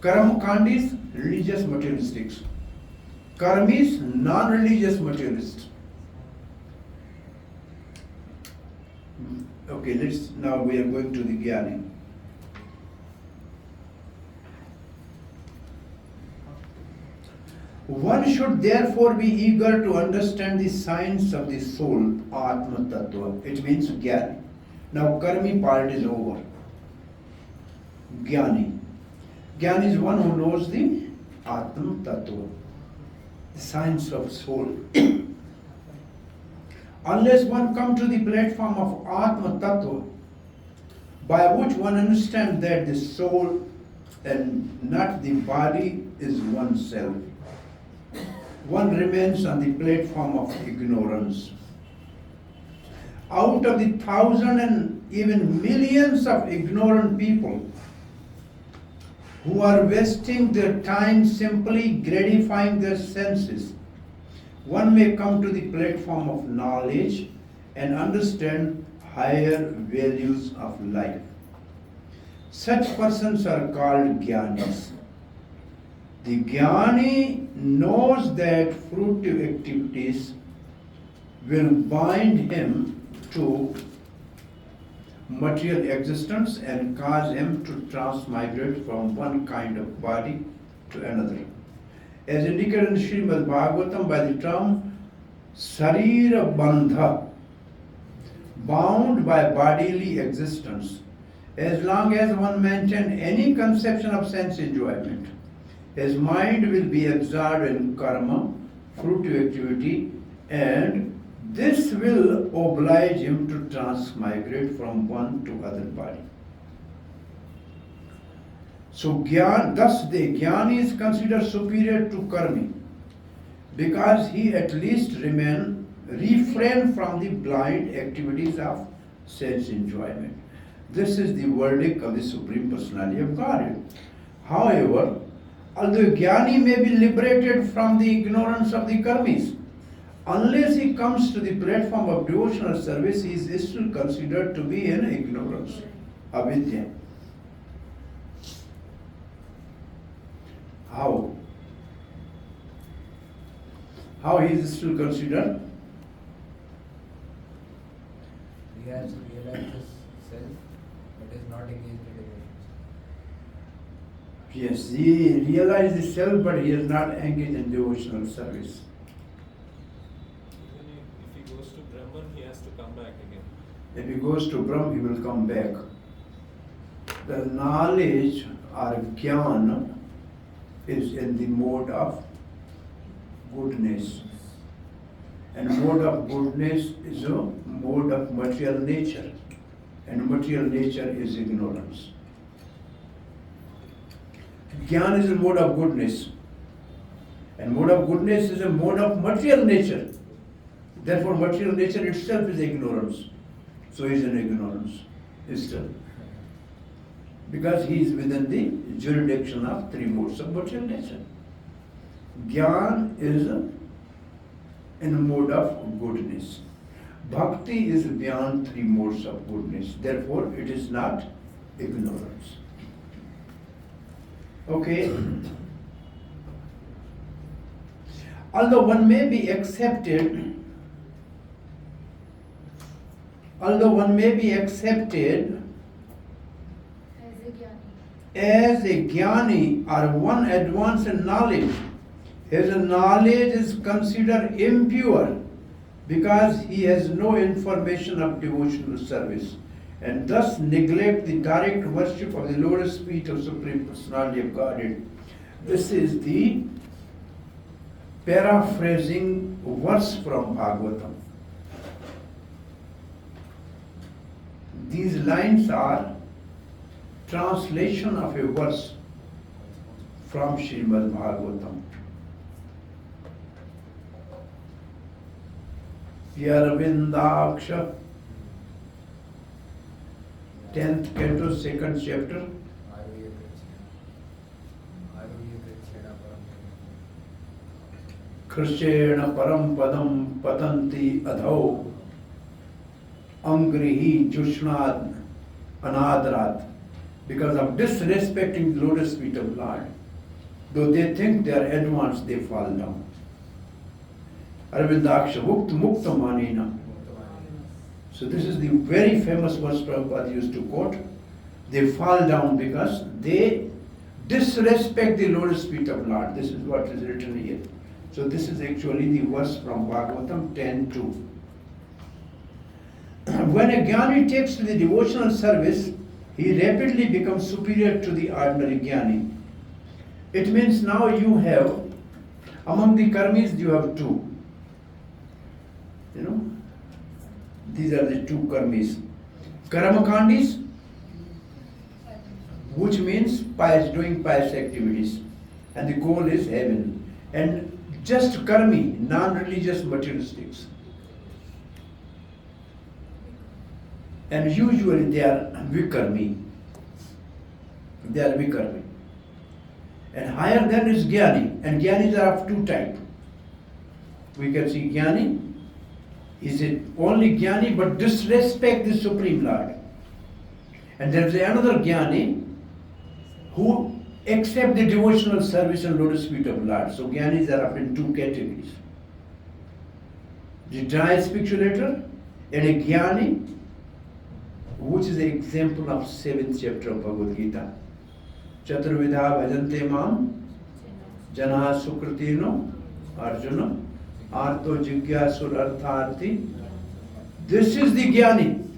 karmakandis, religious materialistics. Karmis, non-religious materialists. Okay, now we are going to the jnani. One should therefore be eager to understand the science of the soul, Atma Tattva. It means Jnani. Now Karmi part is over. Jnani. Jnani is one who knows the Atma Tattva, the science of soul. Unless one comes to the platform of Atma Tattva, by which one understands that the soul and not the body is oneself, one remains on the platform of ignorance. Out of the thousands and even millions of ignorant people who are wasting their time simply gratifying their senses, one may come to the platform of knowledge and understand higher values of life. Such persons are called jnanis. The jnani knows that fruitive activities will bind him to material existence and cause him to transmigrate from one kind of body to another. As indicated in Srimad Bhagavatam by the term Sarira Bandha, bound by bodily existence. As long as one maintains any conception of sense enjoyment, his mind will be absorbed in karma, fruitive activity, and this will oblige him to transmigrate from one to other body. So thus the Jnani is considered superior to Karmi because he at least refrain from the blind activities of sense enjoyment. This is the verdict of the Supreme Personality of Godhead. However, although Jnani may be liberated from the ignorance of the Karmis, unless he comes to the platform of devotional service, he is still considered to be in ignorance, avidya. How? How he is still considered? He has realized his self, but is not engaged in devotion. Yes, he realized the self, but he is not engaged in devotional service. Even if he goes to Brahman, he has to come back again. If he goes to Brahm, he will come back. The knowledge or jnana is in the mode of goodness. And mode of goodness is a mode of material nature. And material nature is ignorance. Jnana is a mode of goodness. And mode of goodness is a mode of material nature. Therefore, material nature itself is ignorance. So he is in ignorance still. Because he is within the jurisdiction of three modes of material nature. Jnana is in a mode of goodness. Bhakti is beyond three modes of goodness. Therefore, it is not ignorance. Okay. Although one may be accepted as a jnani or one advanced in knowledge, his knowledge is considered impure because he has no information of devotional service and thus neglect the direct worship of the lotus feet of Supreme Personality of Godhead. This is the paraphrasing verse from Bhagavatam. These lines are translation of a verse from Srimad Bhagavatam. Yarvindaksha, 10th canto, 2nd chapter. Krishna param padam patanti adho angrihi jushnad anadrat. Because of disrespecting the lotus feet of Lord, though they think they are advanced, they fall down. Arvindaksha mukta manina. So this is the very famous verse Prabhupada used to quote. They fall down because they disrespect the lotus feet of Lord. This is what is written here. So this is actually the verse from Bhagavatam 10:2. When a jnani takes to the devotional service, he rapidly becomes superior to the ordinary jnani. It means now you have, among the karmis you have two. These are the two karmis. Karmakandis, which means doing pious activities. And the goal is heaven. And just karmi, non-religious materialistics. And usually they are vikarmi. And higher than is jnani. And jnanis are of two types. We can see jnani is it only jnani but disrespect the Supreme Lord. And there is another jnani who accept the devotional service and lotus feet of Lord. So jnanis are up in two categories. The dry speculator and a jnani, which is an example of 7th chapter of Bhagavad Gita. Chaturvidha bhajante mam jana sukritino arjuna arto jigyasur artharthi This is the Jnani.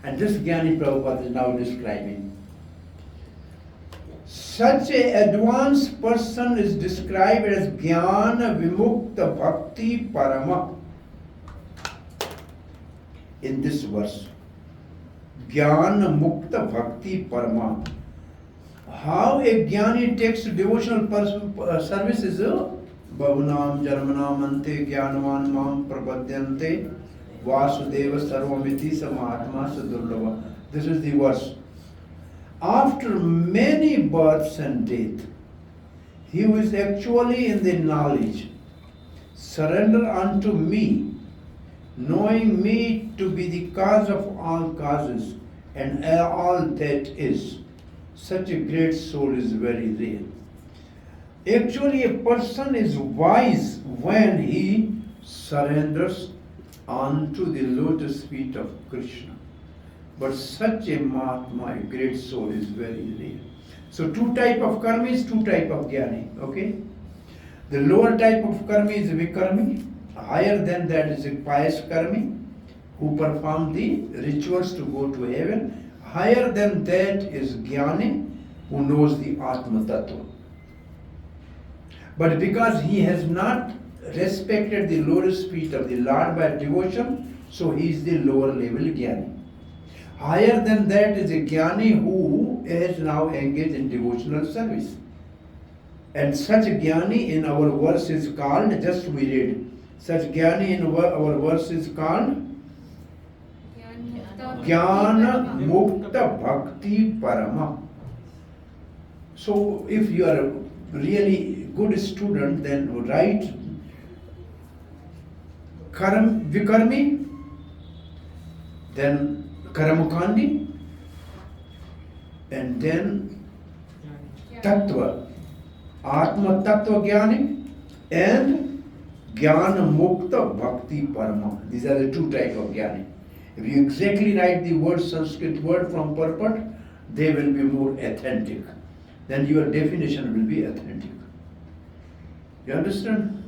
And this Jnani Prabhupada is now describing. Such a advanced person is described as Jnana Vimukta Bhakti Parama. In this verse, Jnana Mukta Bhakti Parama. How a Jnani takes devotional service is Bhavunam Jarmanam Ante Jnanavan Mam Prapadyante Vasudeva Sarvamiti Samahatma Sadurlava. This is the verse. After many births and death, he who is actually in the knowledge, surrender unto me, knowing me to be the cause of all causes and all that is. Such a great soul is very rare. Actually, a person is wise when he surrenders unto the lotus feet of Krishna. But such a Mahatma, a great soul, is very rare. So two type of karmis, two type of jnani. Okay? The lower type of karmi is vikarmi. Higher than that is a pious karmi who perform the rituals to go to heaven. Higher than that is jnani who knows the Atma Tattva. But because he has not respected the lotus feet of the Lord by devotion, so he is the lower level jnani. Higher than that is a jnani who is now engaged in devotional service. And such jnani in our verse is called, just we read, such jnani in our verse is called Jnana Mukta Bhakti Parama. So if you are a really good student, then write Vikarmi, then Karamukandi, and then Tattva, Atma Tattva Jnani, and Jnana Mukta Bhakti Parama. These are the two types of Jnani. If you exactly write the word, Sanskrit word from purport, they will be more authentic. Then your definition will be authentic. You understand?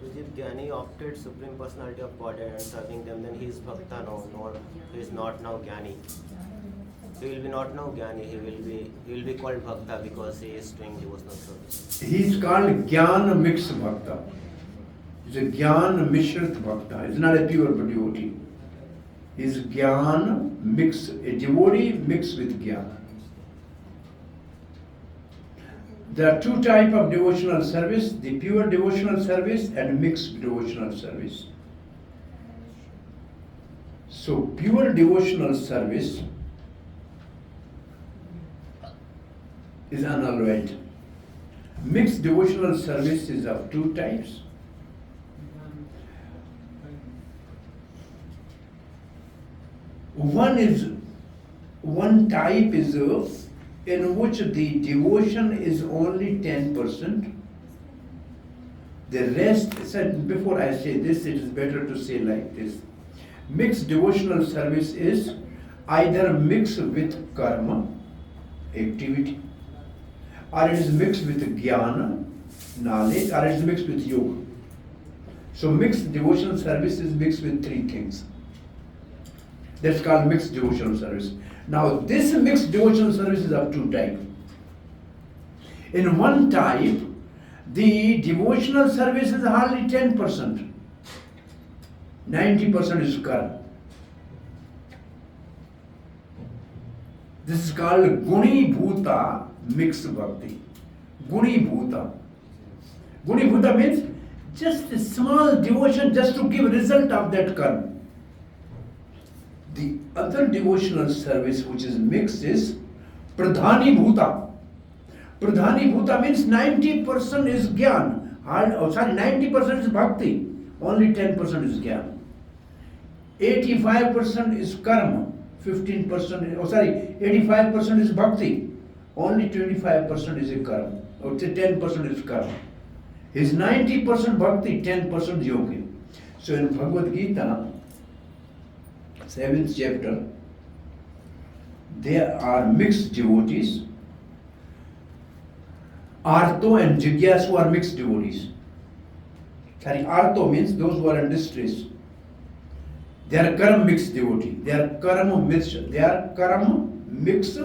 If Jnani opted Supreme Personality of Godhead and serving them, then he is Bhakta no, he is not now Jnani. He will be not now Jnani, he will be called Bhakta because he is doing devotional service. He is called Jnana Mixed Bhakta. He is a Jnana Mishrit Bhakta. He is not a pure devotee. He is Jnana mixed, a devotee mixed with Jnana. There are two types of devotional service, the pure devotional service and mixed devotional service. So pure devotional service is unalloyed. Mixed devotional service is of two types. One type is in which the devotion is only 10%. The rest, before I say this, it is better to say like this. Mixed devotional service is either mixed with karma, activity, or it is mixed with jnana, knowledge, or it is mixed with yoga. So mixed devotional service is mixed with three things. That's called mixed devotional service. Now this mixed devotional service is of two types. In one type, the devotional service is hardly 10%. 90% is karma. This is called Guni Bhuta mixed bhakti. Guni Bhuta. Guni Bhuta means just a small devotion just to give result of that karma. The other devotional service which is mixed is Pradhani Bhuta. Pradhani Bhuta means 90% is Gyan. 90% is Bhakti. Only 10% is Gyan. 85% is Karma. 85% is Bhakti. Only 25% is a Karma. Or 10% is Karma. His 90% Bhakti, 10% Yoga. So in Bhagavad Gita, 7th chapter, there are mixed devotees. Arto and Jigyasu are mixed devotees. Sorry, Arto means those who are in distress. They are karma mixed devotee. They are karma mixed. They are karma mixed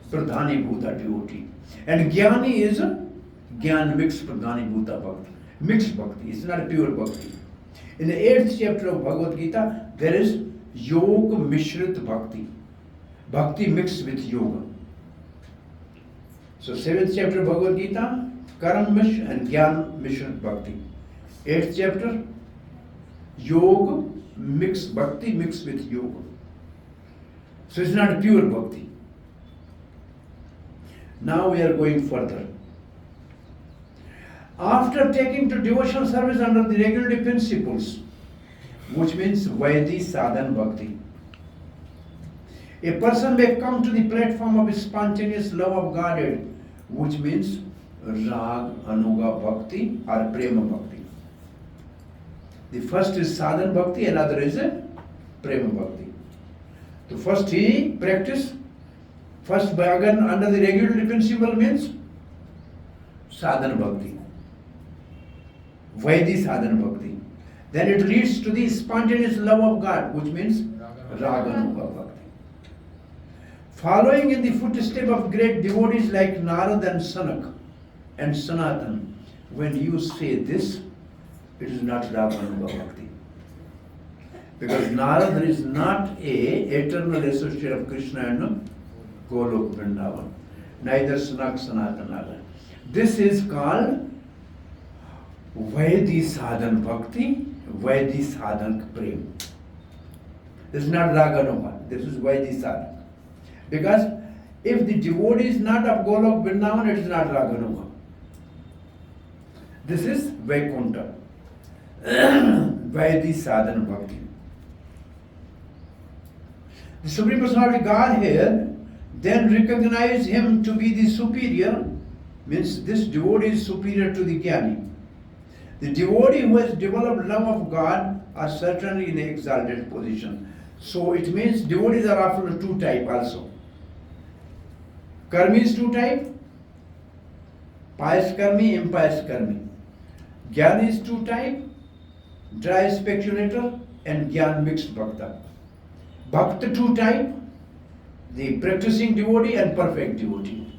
pradhani bhuta devotee. And jnani is jnana mixed pradhani bhuta bhakti. Mixed bhakti. It's not a pure bhakti. In the 8th chapter of Bhagavad Gita, there is yoga mishrit bhakti. Bhakti mixed with yoga. So 7th chapter of Bhagavad Gita, karma mish and jnana mishrit bhakti. 8th chapter, yoga mixed bhakti mixed with yoga. So it's not a pure bhakti. Now we are going further. After taking to devotional service under the regulative principles, which means Vaidhi Sadhan Bhakti, a person may come to the platform of spontaneous love of Godhead, which means Rag Anuga Bhakti or Prema Bhakti. The first is Sadhan Bhakti, another is Prema Bhakti. So first he practice, first again under the regulative principle means Sadhan Bhakti. Vaidhi Sadhana Bhakti. Then it leads to the spontaneous love of God, which means Raganuga Bhakti. Following in the footsteps of great devotees like Narad and Sanak and Sanatan, when you say this, it is not Raganuga Bhakti. Because Narad is not an eternal associate of Krishna and Golok Vrindavan. Neither Sanak, Sanatan are. This is called Vaidhi Sadhan Bhakti, Vaidhi Sadhan Prem. This is not Raganuga, this is Vaidhi Sadhan. Because if the devotee is not of Golok Vrindavan, it is not Raganuga. This is Vaikuntha. Vaidhi Sadhan Bhakti. The Supreme Personality Godhead then recognize him to be the superior, means this devotee is superior to the Jnani. The devotee who has developed love of God are certainly in an exalted position. So it means devotees are often two type also. Karmi is two type, pious karmi, impious karmi. Jnani is two type, dry speculator and jnana mixed bhakta. Bhakta two type, the practicing devotee and perfect devotee.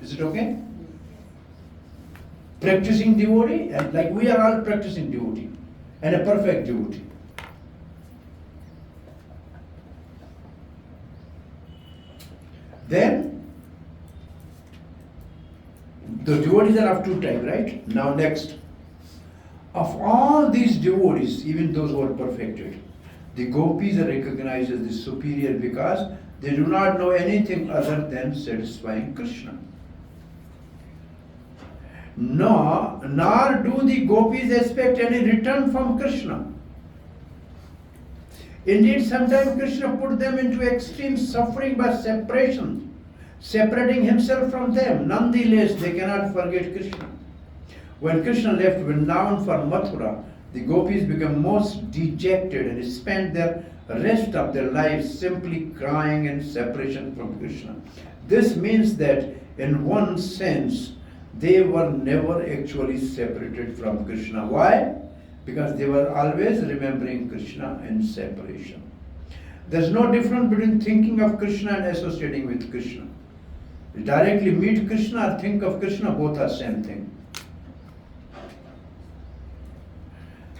Is it okay? Practicing devotee, and like we are all practicing devotee, and a perfect devotee. Then, the devotees are of two types, right? Now next, of all these devotees, even those who are perfected, the gopis are recognized as the superior because they do not know anything other than satisfying Krishna. Nor do the gopis expect any return from Krishna. Indeed, sometimes Krishna put them into extreme suffering by separation, separating himself from them. Nonetheless, they cannot forget Krishna. When Krishna left Vrindavan for Mathura, the gopis became most dejected and spent the rest of their lives simply crying in separation from Krishna. This means that in one sense, they were never actually separated from Krishna. Why? Because they were always remembering Krishna in separation. There's no difference between thinking of Krishna and associating with Krishna. You directly meet Krishna or think of Krishna, both are same thing.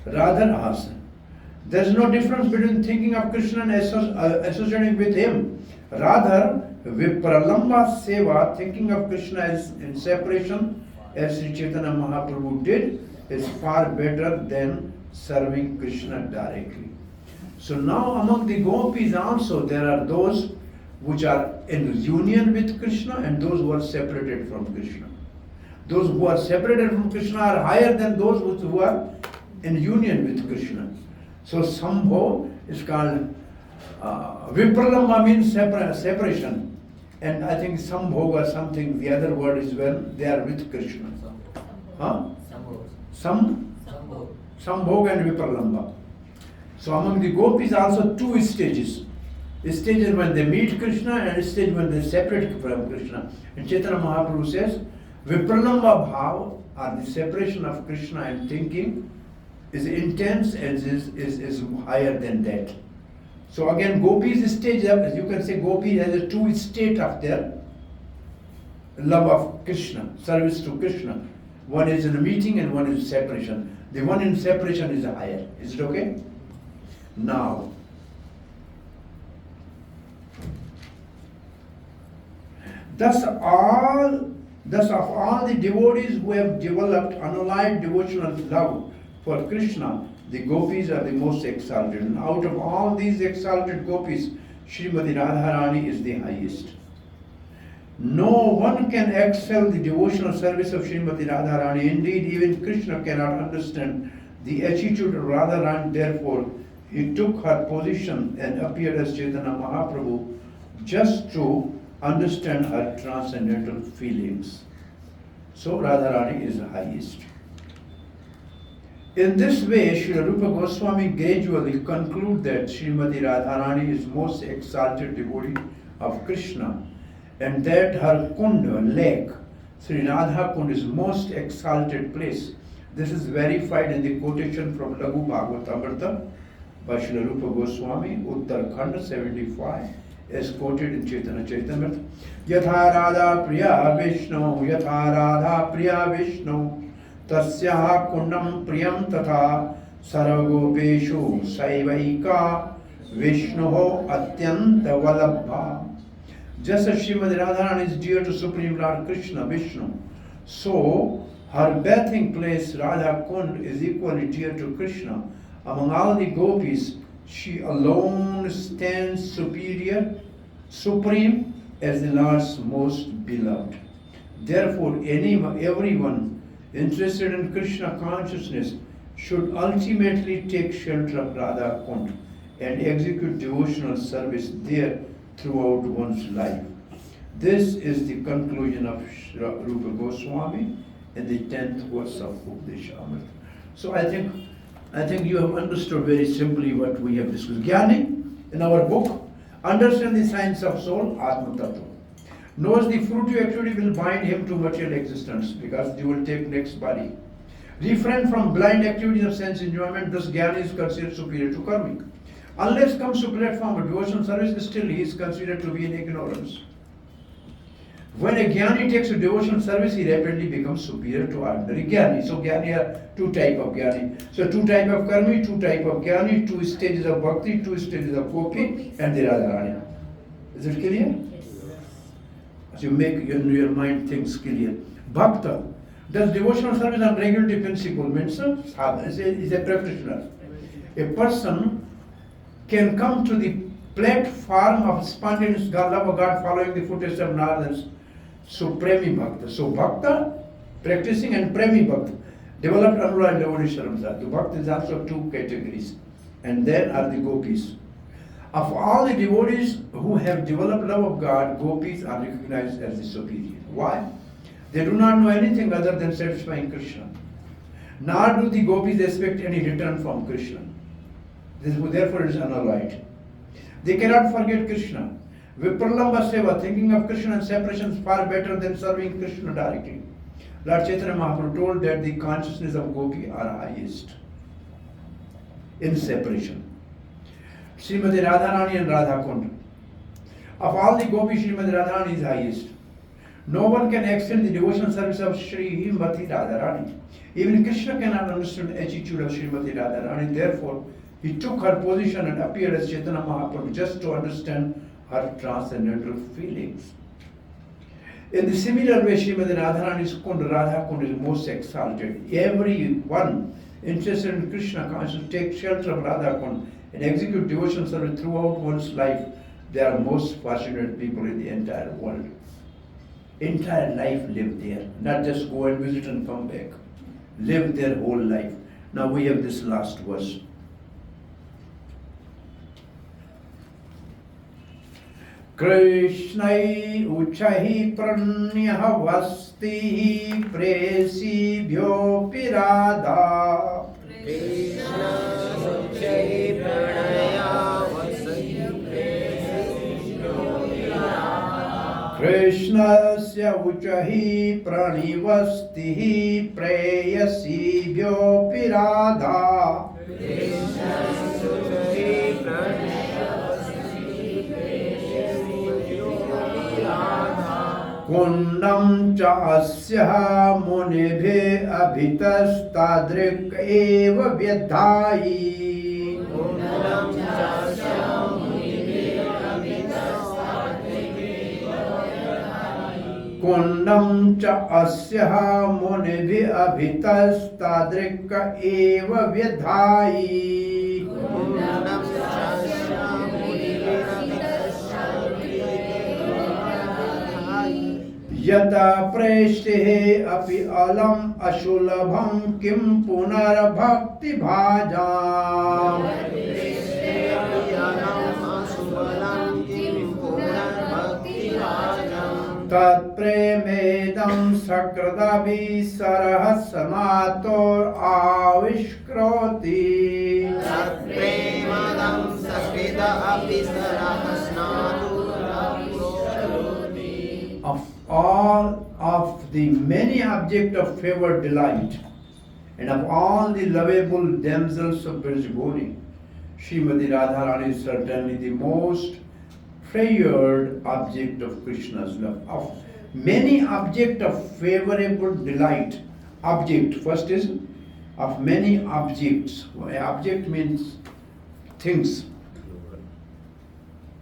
Rather asks, there's no difference between thinking of Krishna and associating with him. Rather, Vipralamba Seva, thinking of Krishna as in separation, as Sri Chaitanya Mahaprabhu did, is far better than serving Krishna directly. So now among the gopis also there are those which are in union with Krishna and those who are separated from Krishna. Those who are separated from Krishna are higher than those who are in union with Krishna. So Sambho is called Vipralamba means separation. And I think Sambhog or something, the other word is when they are with Krishna. Huh? Sambhog and Vipralamba. So among the gopis also two stages. A stage is when they meet Krishna and a stage when they separate from Krishna. And Chaitanya Mahaprabhu says, Vipralamba bhav, or the separation of Krishna and thinking, is intense and is higher than that. So again, gopis stage, you can say gopi has a two state of their love of Krishna, service to Krishna. One is in a meeting and one is separation. The one in separation is higher. Is it okay? Now, thus of all the devotees who have developed unalloyed devotional love for Krishna, the gopis are the most exalted. And out of all these exalted gopis, Srimati Radharani is the highest. No one can excel the devotional service of Srimati Radharani. Indeed, even Krishna cannot understand the attitude of Radharani. Therefore, he took her position and appeared as Chaitanya Mahaprabhu just to understand her transcendental feelings. So Radharani is the highest. In this way, Srila Rupa Goswami gradually conclude that Srimati Radharani is most exalted devotee of Krishna, and that her kunda, lake, Sri Radha Kund, is most exalted place. This is verified in the quotation from Laghu Bhagavatamrita by Srila Rupa Goswami, Uttarakhand 75, as quoted in Chaitanya Charitamrita. Yatha Radha Priya Vishnu, Yatha Radha Priya Vishnu, Tasyaha Kundam Priyam Tatha Sarvagopeshu Saivaika Vishnuho Atyanta Valabha. Just as Srimati Radharani is dear to Supreme Lord Krishna, Vishnu, so her bathing place Radha Kund is equally dear to Krishna. Among all the gopis, she alone stands supreme as the Lord's most beloved. Therefore, everyone interested in Krishna consciousness should ultimately take shelter of Radha Kund and execute devotional service there throughout one's life. This is the conclusion of Rupa Goswami in the 10th verse of Upadeshamrita. So I think you have understood very simply what we have discussed. Jnani, in our book, understand the science of soul, Atma Tattva. Knows the fruitive activity will bind him to material existence because you will take next body. Refrain from blind activities of sense enjoyment, thus Jnani is considered superior to karmic. Unless comes to platform of devotional service, still he is considered to be in ignorance. When a Jnani takes to devotional service, he rapidly becomes superior to ordinary Jnani. So Jnani are two types of Jnani. So two types of Karmi, two types of Jnani, two stages of Bhakti, two stages of Gopi, and the Radharani. Is it clear? Yes. So you make your mind things clear. Bhakta does devotional service on regulatory principle, means is a practitioner. A person can come to the platform of spontaneous love of God following the footsteps of Narada. So Premi Bhakta. So Bhakta, practicing, and Premi Bhakta, developed Anurag Devotion. The Bhakta is also two categories. And then are the gopis. Of all the devotees who have developed love of God, gopis are recognized as the superior. Why? They do not know anything other than satisfying Krishna. Nor do the gopis expect any return from Krishna. Therefore it is unalloyed. They cannot forget Krishna. Vipralamba Seva, thinking of Krishna and separation is far better than serving Krishna directly. Lord Chaitanya Mahaprabhu told that the consciousness of gopi are highest in separation. Srimati Radharani and Radha Kund. Of all the gopis, Srimati Radharani is highest. No one can extend the devotional service of Srimati Radharani. Even Krishna cannot understand the attitude of Srimati Radharani. Therefore, he took her position and appeared as Chaitanya Mahaprabhu just to understand her transcendental feelings. In the similar way, Srimati Radharani's Kund, Radha Kund is most exalted. Everyone interested in Krishna consciousness take shelter of Radha Kund and execute devotional service throughout one's life. They are most fortunate people in the entire world. Entire life live there, not just go and visit and come back. Live their whole life. Now we have this last verse. Krishnai uchahi pranyah vasti presi bhyo pirada. Krishna Suchai Pranaya Vasai Krishnasya uchahi pranivasti preyasi bhyo pirada. Krishna Suchai Pranaya कुण्डं च अस्यः मुनिभिः अभितस्तादृक् एव व्यधायि कुण्डं च अस्यः मुनिभिः अभितस्तादृक् एव व्यधायि यदा प्रेष्टिः अपि अलम् अशुलभं किं पुनर्भक्तिभाजाम् तत्प्रेमेदं सकृदभिः सरः समातोर् आविष्करोति of all of the many objects of favor delight and of all the lovable damsels of Brajaboni, Srimati Radharani is certainly the most treasured object of Krishna's love. Of many objects of favorable delight, object first is of many objects. Object means things.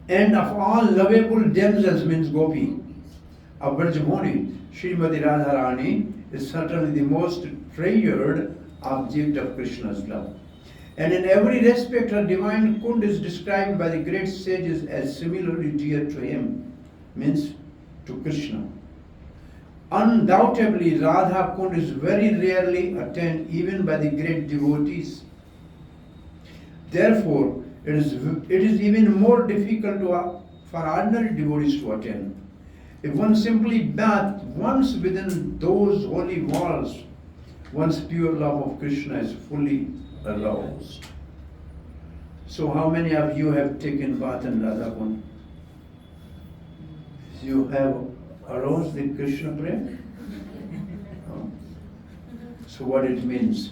And of all lovable damsels means gopi. Of Brajamoni, Srimati Radharani is certainly the most treasured object of Krishna's love. And in every respect, her divine kund is described by the great sages as similarly dear to him, means to Krishna. Undoubtedly, Radha kund is very rarely attained even by the great devotees. Therefore, it is even more difficult for ordinary devotees to attain. If one simply bathes once within those holy walls, one's pure love of Krishna is fully aroused. So how many of you have taken bath in Radha Kund? You have aroused the Krishna prem? No? So what it means?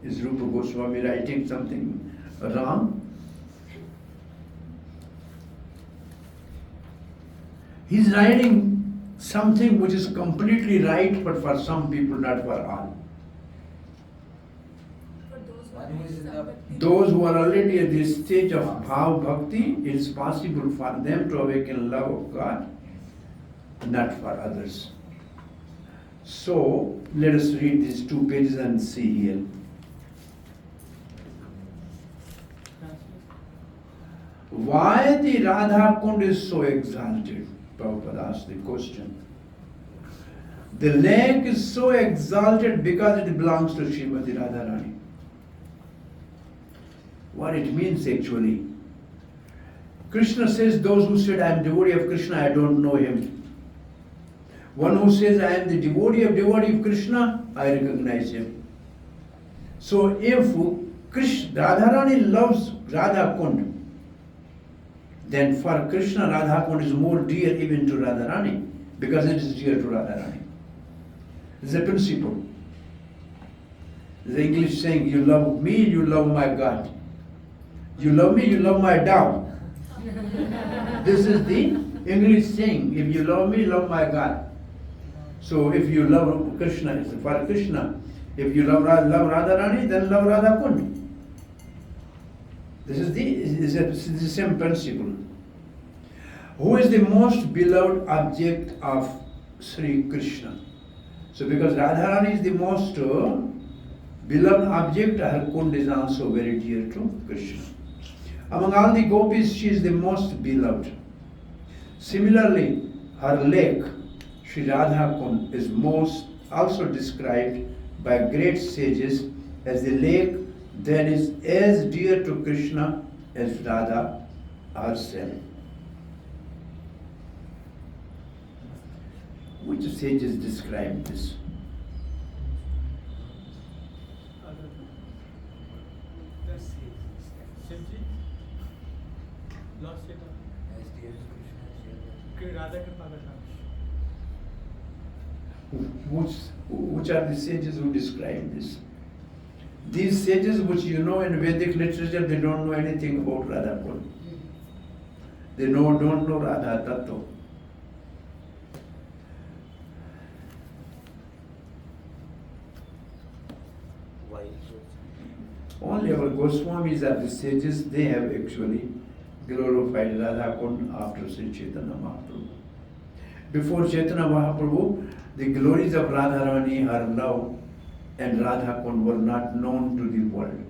Is Rupa Goswami writing something wrong? He's writing something which is completely right, but for some people, not for all. Those who are already at this stage of bhav bhakti, it is possible for them to awaken love of God, not for others. So, let us read these 2 pages and see here. Why the Radha Kund is so exalted? Prabhupada asked the question. The lake is so exalted because it belongs to Srimati Radharani. What it means actually. Krishna says, those who said, I am devotee of Krishna, I don't know him. One who says, I am the devotee of Krishna, I recognize him. So if Radharani loves Radha Kund, then for Krishna, Radha Kund is more dear even to Radharani, because it is dear to Radharani. It's a principle. The English saying, you love me, you love my God. You love me, you love my dog. This is the English saying, if you love me, love my God. So if you love Krishna, it's for Krishna. If you love Radharani, then love Radha Kund. This is the same principle. Who is the most beloved object of Sri Krishna? So because Radharani is the most beloved object, her kund is also very dear to Krishna. Among all the gopis, she is the most beloved. Similarly, her lake, Sri Radha Kund, is also described by great sages as the lake that is as dear to Krishna as Radha herself. Which sages describe this? Which are the sages who describe this? These sages which you know in Vedic literature, they don't know anything about Radha Kund. They don't know Radha Tattva. Why? Only our Goswamis are the sages, they have actually glorified Radha Kund after Sri Chaitanya Mahaprabhu. Before Chaitanya Mahaprabhu, the glories of Radharani, her love, and Radha Kund were not known to the world.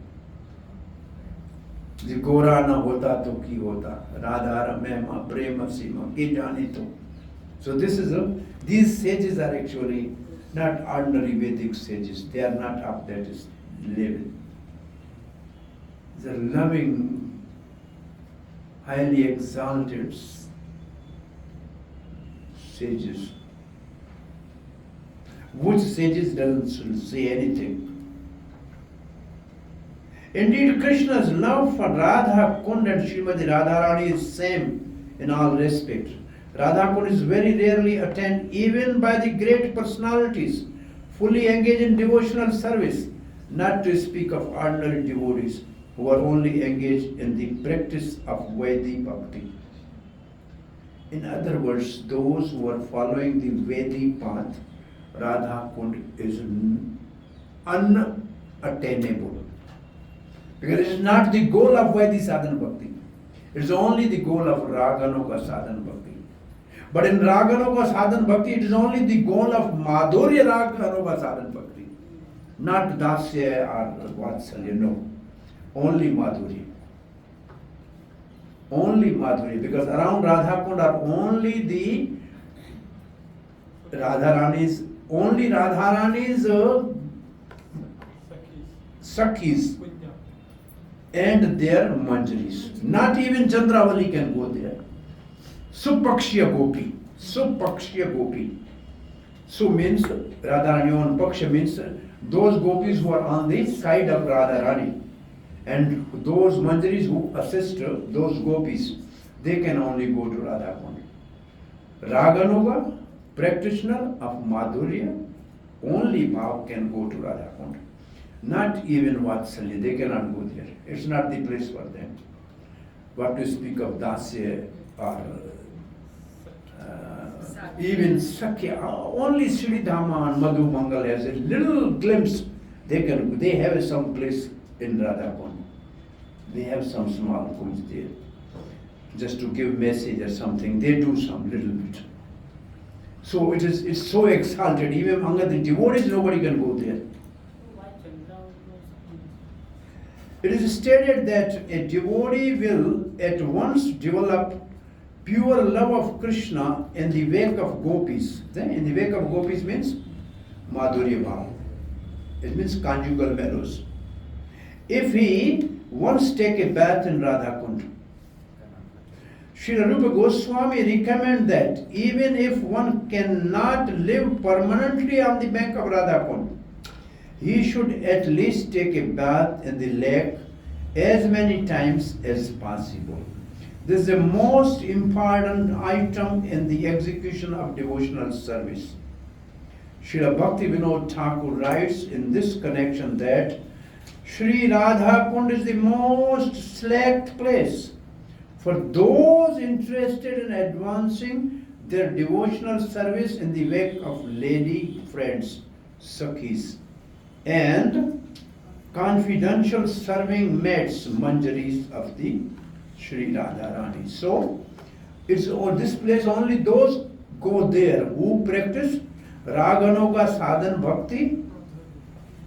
The Gora na hota to ki hota, Radha Ramema Prema Sima ki jani to. So these sages are actually not ordinary Vedic sages. They are not of that level. They are loving, highly exalted sages. Which sages doesn't say anything. Indeed, Krishna's love for Radha Kund and Srimati Radharani is same in all respects. Radha Kund is very rarely attained even by the great personalities, fully engaged in devotional service, not to speak of ordinary devotees who are only engaged in the practice of Vedic Bhakti. In other words, those who are following the Vedic path, Radha Kund is unattainable. Because it is not the goal of Vedic sadhana bhakti. It is only the goal of Raganuga sadhana bhakti. But in Raganuga sadhana bhakti, it is only the goal of Madhurya Raganuga sadhana bhakti. Not Dasya or Vatsalya, no. Only Madhurya. Only Madhurya. Because around Radha Kund are only the Radharani's Sakhis and their manjaris. Not even Chandravali can go there. Supakshya Gopi. Supakshya Gopi. Su means Radharani on Paksha means those gopis who are on the side of Radharani. And those manjaris who assist those gopis, they can only go to Radha Kund. Raganuga, practitioner of Madhurya, only Bhav can go to Radha Kund. Not even Vatsalya, they cannot go there. It's not the place for them. What to speak of Dasya or even Sakya, only Sridhama and Madhu Mangal has a little glimpse. They have some place in Radha Kund. They have some small foods there. Just to give message or something, they do some little bit. So it's so exalted, even among the devotees nobody can go there. It is stated that a devotee will at once develop pure love of Krishna in the wake of gopis. In the wake of gopis means Madhurya Bhav. It means conjugal mellows. If he once take a bath in Radha Kund, Srila Rupa Goswami recommend that even if one cannot live permanently on the bank of Radha Kund, he should at least take a bath in the lake as many times as possible. This is the most important item in the execution of devotional service. Srila Bhakti Vinod Thakur writes in this connection that Sri Radha Kund is the most select place for those interested in advancing their devotional service in the wake of lady friends, Sakhis, and confidential serving maids, manjaris of the Sri Radharani. So, it's this place only those go there who practice Raganuga sadhan bhakti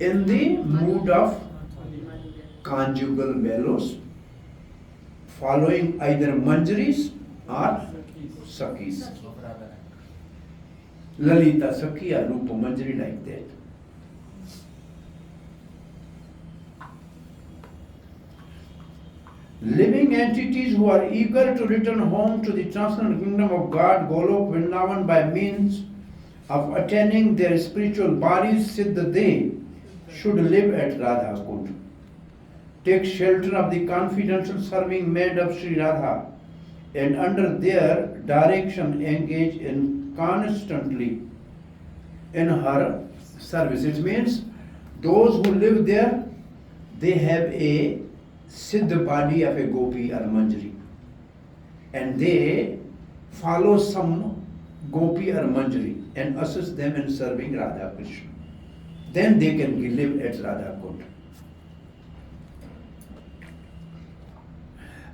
in the mood of conjugal mellows, following either manjaris or Sakhis. Lalita Sakhi or Rupa Manjari like that. Living entities who are eager to return home to the transcendental kingdom of God, Golok Vrindavan, by means of attaining their spiritual bodies, Siddha they should live at Radha Kund. Take shelter of the confidential serving maid of Sri Radha and under their direction engage in constantly in her service. It means those who live there, they have a Siddha body of a gopi or manjari, and they follow some gopi or manjari and assist them in serving Radha Krishna. then they can live at Radha Kund.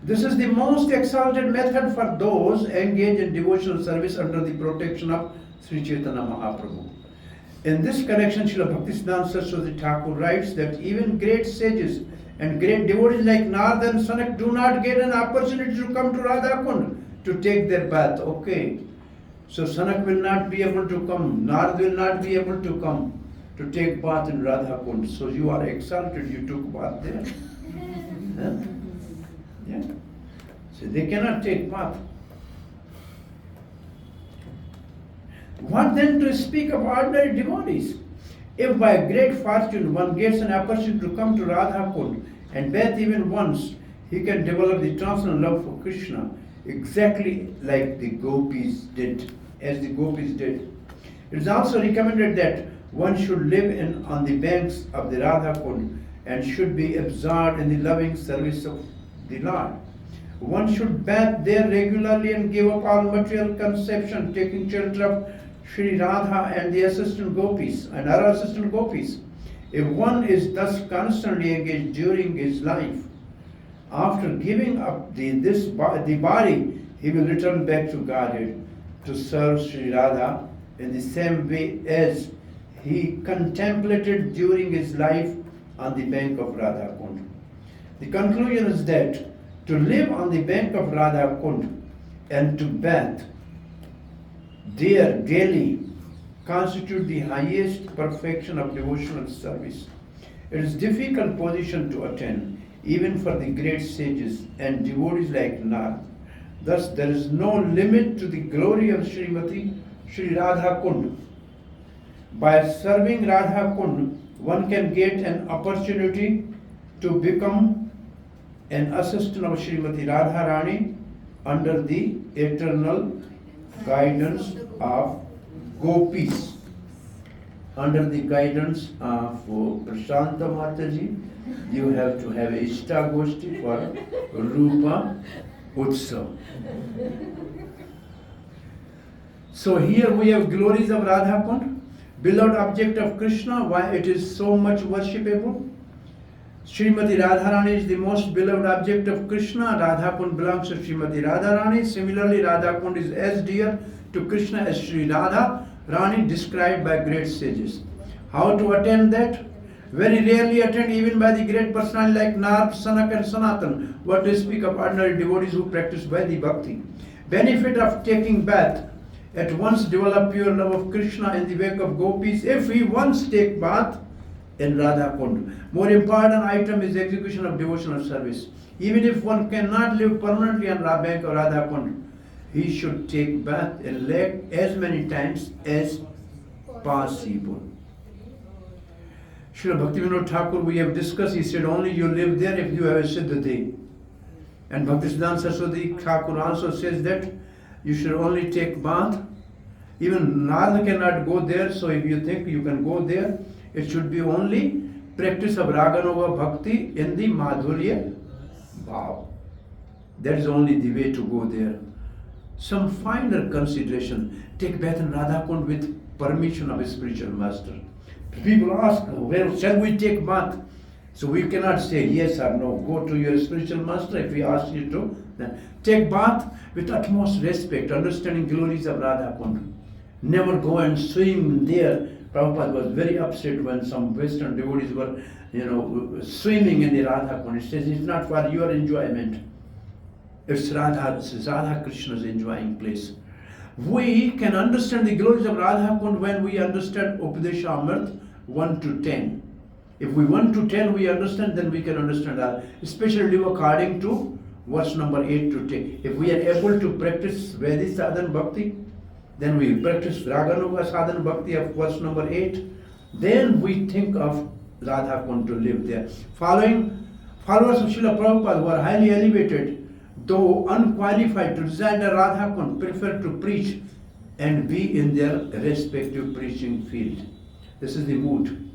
This is the most exalted method for those engaged in devotional service under the protection of Sri Chaitanya Mahaprabhu. In this connection, Srila Bhaktisiddhanta Saraswati Thakur writes that even great sages and great devotees like Narada and Sanak do not get an opportunity to come to Radha Kund to take their bath. Okay, so Sanak will not be able to come, Narada will not be able to come to take bath in Radha Kund. So you are exalted, you took bath there. Huh? Yeah. So they cannot take bath. What then to speak of ordinary devotees? If by great fortune one gets an opportunity to come to Radha Kund and bathe even once, he can develop the transcendental love for Krishna exactly like the gopis did, as the gopis did. It is also recommended that one should live on the banks of the Radha Kund and should be absorbed in the loving service of the Lord. One should bathe there regularly and give up all material conception, taking shelter of Sri Radha and the assistant gopis and other assistant gopis. If one is thus constantly engaged during his life, after giving up the body, he will return back to Godhead to serve Sri Radha in the same way as he contemplated during his life on the bank of Radha Kund. The conclusion is that to live on the bank of Radha Kund and to bathe there daily constitute the highest perfection of devotional service. It is a difficult position to attain, even for the great sages and devotees like Narada. Thus, there is no limit to the glory of Sri Radha Kund. By serving Radha Kund, one can get an opportunity to become an assistant of Srimati Radharani under the eternal guidance of gopis. Under the guidance of Prashanta Mataji, you have to have a Ishta Goshti for Rupa Utsav. So here we have glories of Radha Kund, beloved object of Krishna, why it is so much worshipable. Srimati Radharani is the most beloved object of Krishna. Radha Kund belongs to Srimati Radharani. Similarly, Radha Kund is as dear to Krishna as Sri Radha Rani described by great sages. How to attain that? Very rarely attained even by the great personality like Narad, Sanak and Sanatan. What to speak of ordinary devotees who practice Vaidhi Bhakti. Benefit of taking bath. At once develop pure love of Krishna in the wake of gopis. If we once take bath in Radha Kund. More important item is execution of devotional service. Even if one cannot live permanently on the bank of Radha Kund, he should take bath in lake as many times as possible. Srila Bhaktivinoda Thakur, we have discussed, he said only you live there if you have a Siddhati. And Bhaktisiddhanta Saraswati Thakur also says that you should only take bath. Even Narada cannot go there, so if you think you can go there, it should be only practice of Raganuga Bhakti in the Madhurya Bhav. That is only the way to go there. Some finer consideration, take bath in Radha Kund with permission of a spiritual master. People ask, where shall we take bath? So we cannot say yes or no. Go to your spiritual master if he asks you to. Then take bath with utmost respect, understanding glories of Radha Kund. Never go and swim there. Prabhupada was very upset when some Western devotees were, swimming in the Radha Kund. He says it's not for your enjoyment. It's Radha Krishna's enjoying place. We can understand the glories of Radha Kund when we understand Upadesha Amrit 1 to 10. If we 1 to 10 we understand, then we can understand that. Especially live according to verse number 8 to 10. If we are able to practice Vedic Sadhana Bhakti, then we practice Raganuga Sadhana Bhakti of verse number 8. Then we think of Radha Kund to live there. Followers of Srila Prabhupada who are highly elevated, though unqualified to reside in Radha Kund, prefer to preach and be in their respective preaching field. This is the mood.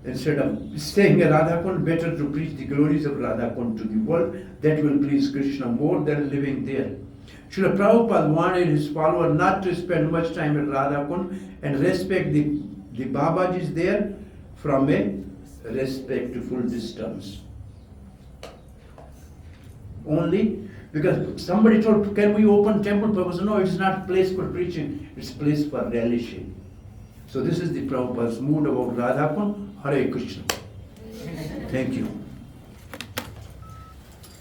Instead of staying in Radha Kund, better to preach the glories of Radha Kund to the world. That will please Krishna more than living there. Srila Prabhupada wanted his followers not to spend much time at Radha Kund and respect the The Babaji is there from a respectful distance. Only because somebody told, can we open temple purpose? No, it's not place for preaching, it's place for relishing. So this is the Prabhupada's mood about Radha Kund. Hare Krishna. Thank you.